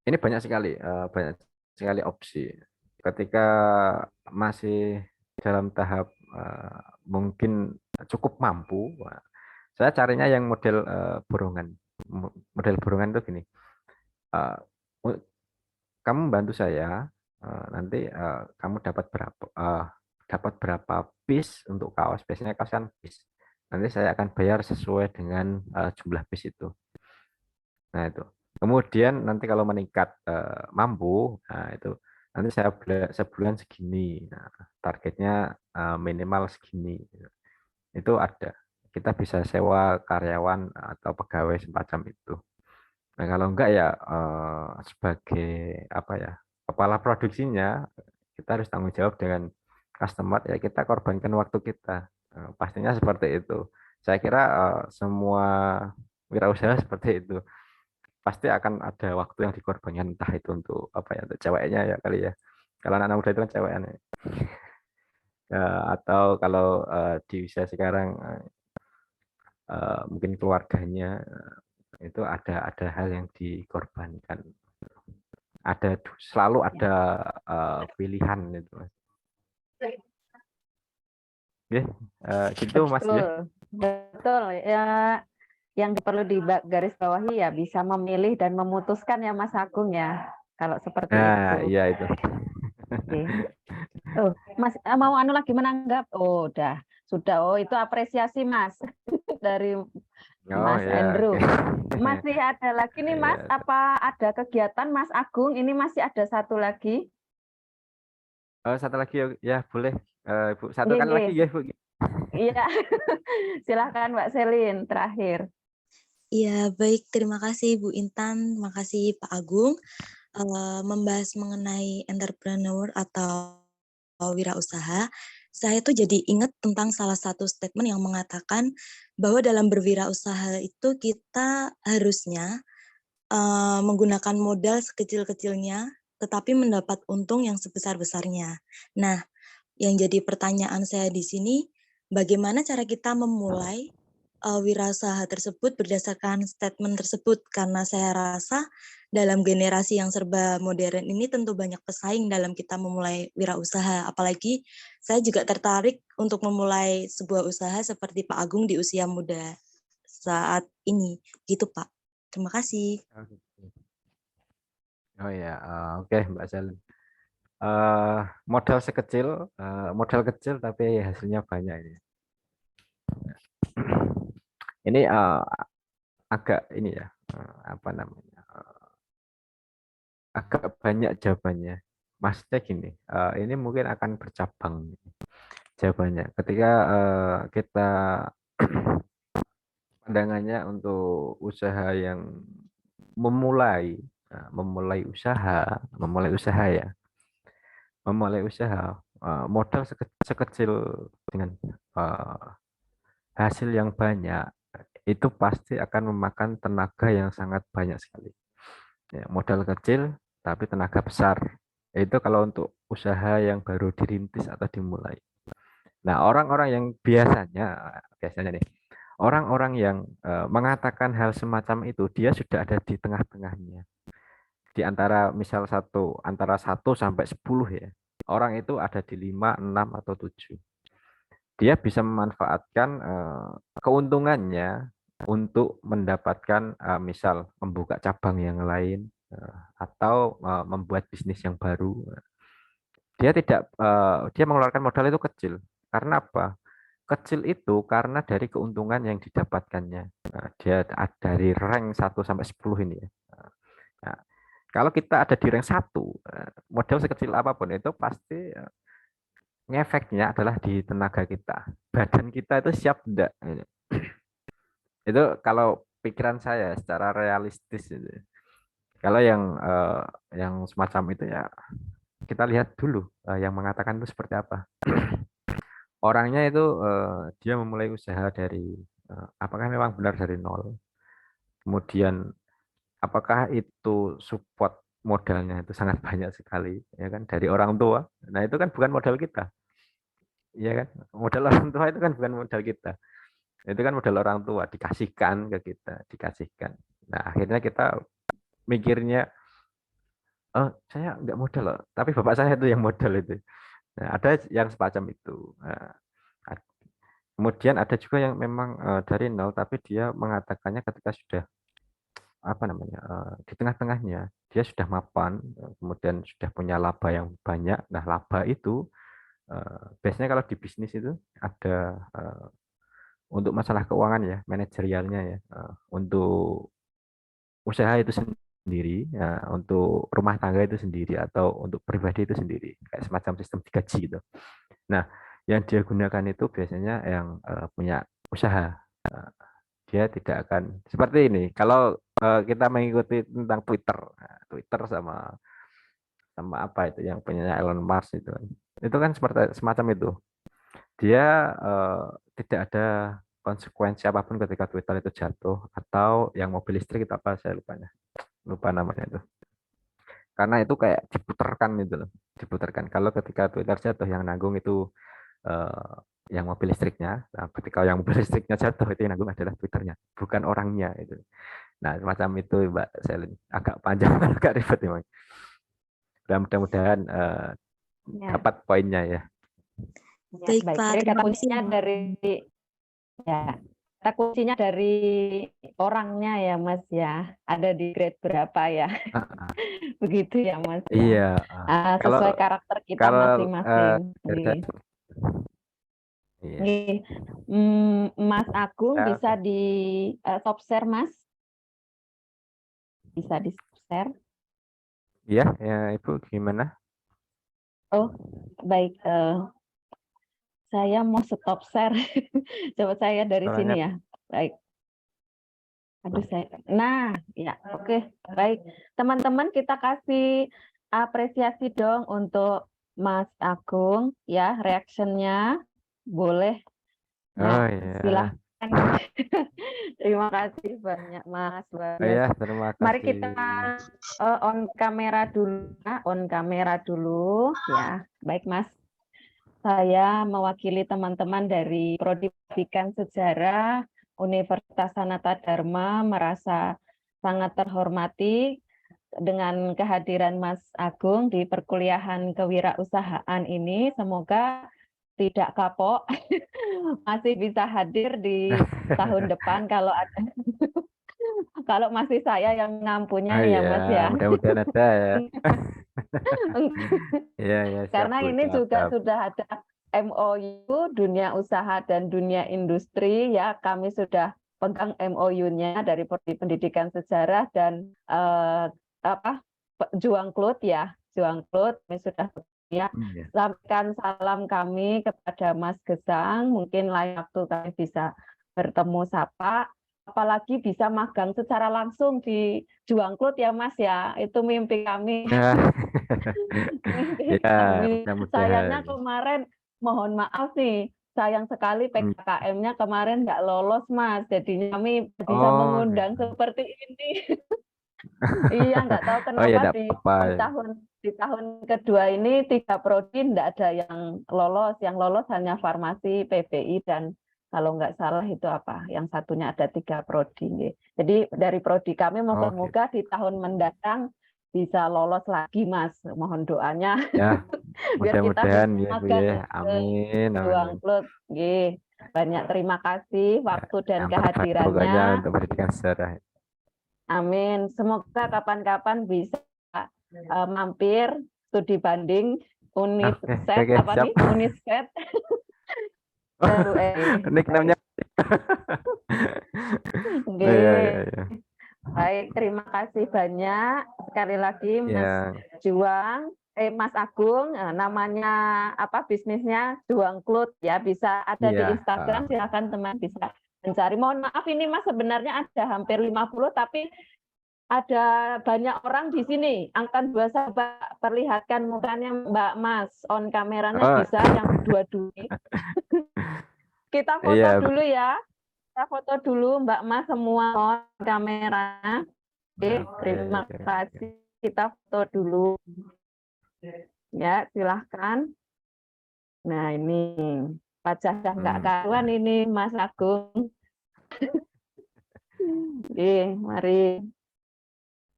ini banyak sekali opsi. Ketika masih dalam tahap mungkin cukup mampu, saya carinya yang model borongan. Model borongan itu gini. Kamu bantu saya, nanti kamu dapat berapa piece untuk kaos. Biasanya kaos kan piece. Nanti saya akan bayar sesuai dengan jumlah piece itu. Nah itu. Kemudian nanti kalau meningkat mampu, nah itu nanti saya sebulan segini. Nah, targetnya minimal segini. Itu ada. Kita bisa sewa karyawan atau pegawai semacam itu. Nah kalau enggak ya sebagai apa ya, kepala produksinya kita harus tanggung jawab dengan customer ya, kita korbankan waktu kita. Pastinya seperti itu. Saya kira semua wirausaha seperti itu. pasti akan ada waktu yang dikorbankan, entah itu untuk apa ya, untuk ceweknya ya kali ya. Kalau anak muda itu kan cewekan ya. Atau kalau di usia sekarang mungkin keluarganya, itu ada hal yang dikorbankan. Selalu ada pilihan itu, Mas. Ya, gitu Mas ya. Betul, betul ya. Yang perlu digarisbawahi ya bisa memilih dan memutuskan ya Mas Agung ya. Kalau seperti itu. Nah, iya itu. Oke. Oh, Mas mau anu lagi menanggap? Oh, udah. Sudah. Oh, itu apresiasi Mas dari Oh Mas ya, Andrew. oke. Masih ada lagi nih Mas, Iya. apa ada kegiatan Mas Agung? Ini masih ada satu lagi. Satu lagi ya boleh, Bu. Satu Nggih, kali nggih. lagi ya, Bu. Iya. Silakan Mbak Selin terakhir. Iya, baik. Terima kasih Bu Intan, makasih Pak Agung. Membahas mengenai entrepreneur atau wirausaha, saya tuh jadi ingat tentang salah satu statement yang mengatakan bahwa dalam berwirausaha itu kita harusnya menggunakan modal sekecil-kecilnya, tetapi mendapat untung yang sebesar-besarnya. Nah, yang jadi pertanyaan saya di sini, bagaimana cara kita memulai wirausaha tersebut berdasarkan statement tersebut? Karena saya rasa dalam generasi yang serba modern ini tentu banyak pesaing dalam kita memulai wirausaha. Apalagi saya juga tertarik untuk memulai sebuah usaha seperti Pak Agung di usia muda saat ini. Gitu Pak. Terima kasih. Oh ya, oke Mbak Selin. Modal kecil tapi hasilnya banyak ini. Ini agak ini ya, apa namanya, agak banyak jawabannya. Maksudnya gini, ini mungkin akan bercabang jawabannya. Ketika kita pandangannya untuk usaha yang memulai usaha ya, modal sekecil dengan hasil yang banyak itu pasti akan memakan tenaga yang sangat banyak sekali. Ya, modal kecil tapi tenaga besar. Itu kalau untuk usaha yang baru dirintis atau dimulai. Nah, orang-orang yang biasanya nih, orang-orang yang mengatakan hal semacam itu, dia sudah ada di tengah-tengahnya. Di antara antara 1 sampai 10 ya. Orang itu ada di 5, 6 atau 7. Dia bisa memanfaatkan keuntungannya untuk mendapatkan misal membuka cabang yang lain atau membuat bisnis yang baru. Dia mengeluarkan modal itu kecil. Karena apa? Kecil itu karena dari keuntungan yang didapatkannya. Dia dari rank 1 sampai 10 ini ya. Nah, kalau kita ada di rank 1, modal sekecil apapun itu pasti ngefeknya adalah di tenaga kita. Badan kita itu siap enggak? Itu kalau pikiran saya secara realistis itu. Kalau yang semacam itu ya kita lihat dulu yang mengatakan itu seperti apa. Orangnya itu dia memulai usaha dari apakah memang benar dari nol. Kemudian apakah itu support modalnya itu sangat banyak sekali ya kan dari orang tua. Nah, itu kan bukan modal kita. Iya kan? Modal orang tua itu kan bukan modal kita. Itu kan modal orang tua dikasihkan ke kita, dikasihkan. Nah, akhirnya kita mikirnya, oh saya nggak modal loh, tapi bapak saya itu yang modal itu. Nah, ada yang semacam itu. Nah, kemudian ada juga yang memang dari nol, tapi dia mengatakannya ketika sudah apa namanya di tengah-tengahnya, dia sudah mapan, kemudian sudah punya laba yang banyak. Nah, laba itu biasanya kalau di bisnis itu ada untuk masalah keuangan ya, manajerialnya ya, untuk usaha itu sendiri, ya, untuk rumah tangga itu sendiri atau untuk pribadi itu sendiri, kayak semacam sistem digaji gitu. Nah, yang dia gunakan itu biasanya yang punya usaha. Dia tidak akan seperti ini. Kalau kita mengikuti tentang Twitter, Twitter sama apa itu yang punya Elon Musk itu kan seperti semacam itu. Dia tidak ada konsekuensi apapun ketika Twitter itu jatuh, atau yang mobil listrik itu apa saya lupa namanya itu. Karena itu kayak diputarkan gitu loh, diputarkan. Kalau ketika Twitter jatuh yang nanggung itu yang mobil listriknya. Nah, ketika yang mobil listriknya jatuh itu yang nanggung adalah Twitternya, bukan orangnya itu. Nah, semacam itu Mbak Selin. Agak panjang, agak ribet memang. Dan mudah-mudahan Ya. dapat poinnya ya. Baik, Baik, Pak. jadi kata Terima kasih. kuncinya dari kata kuncinya dari orangnya ya Mas ya. Ada di grade berapa ya? Begitu ya Mas ya. Iya. Sesuai karakter kita masing-masing. Iya. Nggih. Mas Agung Ya. bisa di top share Mas? Bisa di share? Iya, ya Ibu gimana? Oh, baik. Saya mau stop share. Coba saya dari sini ya. Baik. Aduh saya. Nah, ya, oke. Baik. Teman-teman kita kasih apresiasi dong untuk Mas Agung ya, reaction-nya. Boleh. Nah, Oh iya. silakan. Terima kasih banyak Mas. Oh ya, terima kasih. Mari kita on kamera dulu, on kamera dulu ya. Baik Mas. Saya mewakili teman-teman dari Prodi Pendidikan Sejarah Universitas Sanata Dharma merasa sangat terhormati dengan kehadiran Mas Agung di perkuliahan kewirausahaan ini. Semoga tidak kapok, masih bisa hadir di tahun depan kalau ada. Kalau masih saya yang ngampunya ya Mas ya. Mudah-mudahan ada ya. Iya, siap, Karena Bu, ini siap, juga siap. sudah ada MOU dunia usaha dan dunia industri ya. Kami sudah pegang MOU-nya dari Prodi Pendidikan Sejarah dan Juangklut ya. Juangklut kami sudah ya. Sampaikan salam kami kepada Mas Gesang. Mungkin lain waktu kami bisa bertemu sapa. Apalagi bisa magang secara langsung di Juangklut ya Mas ya. Itu mimpi kami. Mimpi kami. Sayangnya kemarin mohon maaf nih, sayang sekali PKKM-nya kemarin nggak lolos Mas. Jadinya kami bisa mengundang seperti ini. Iya, nggak tahu kenapa di tahun kedua ini 3 prodi nggak ada yang lolos. Yang lolos hanya farmasi, PPI, dan kalau nggak salah itu apa? Yang satunya ada 3 prodi. Jadi dari prodi kami moga-moga di tahun mendatang bisa lolos lagi Mas. Mohon doanya. Ya, Biar kita mudah-mudahan bisa ya, Bu magang ya. Amin. Juangklut. Banyak terima kasih waktu dan Yang terbaik pokoknya kehadirannya. untuk pendidikan sejarah. Amin. Semoga kapan-kapan bisa mampir studi banding Uniset apa siap. nih? Uniset. Nickname-nya. Iya. Baik, terima kasih banyak sekali lagi Mas Juang, Mas Agung, namanya apa bisnisnya Juangklut ya, bisa ada di Instagram, silakan teman bisa mencari. Mohon maaf ini Mas sebenarnya ada hampir 50 tapi ada banyak orang di sini. Angkat 2 sahabat, perlihatkan mukanya Mbak Mas, on kameranya bisa yang dua-dua. Kita foto dulu ya. Kita foto dulu Mbak Mas semua on kamera. Terima kasih. Kita foto dulu. Ya, silahkan. Nah, ini wajah nggak karuan ini Mas Agung. Mari.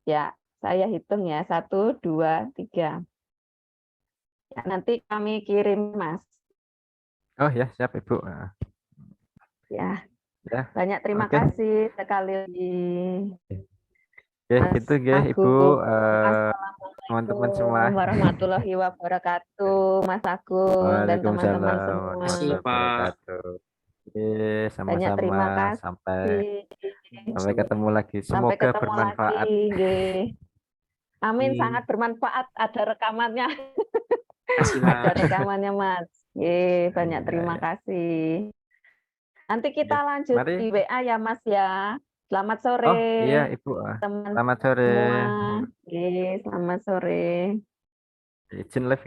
Ya, saya hitung ya. 1, 2, 3. Ya, nanti kami kirim Mas. Oh ya, siap Ibu. Ya. Banyak terima kasih sekali lagi. Gitu Ibu, teman-teman semua. Warahmatullahi wabarakatuh, Mas Agung dan teman-teman semua. Sama-sama. Banyak terima kasih. Sampai ketemu lagi. Semoga bermanfaat. Amin, sangat bermanfaat. Ada rekamannya. Ada rekamannya Mas. Banyak terima kasih. Nanti kita lanjut di WA ya Mas ya. Selamat sore. Oh iya Ibu. Teman selamat sore. Semua. Selamat sore. Izin live.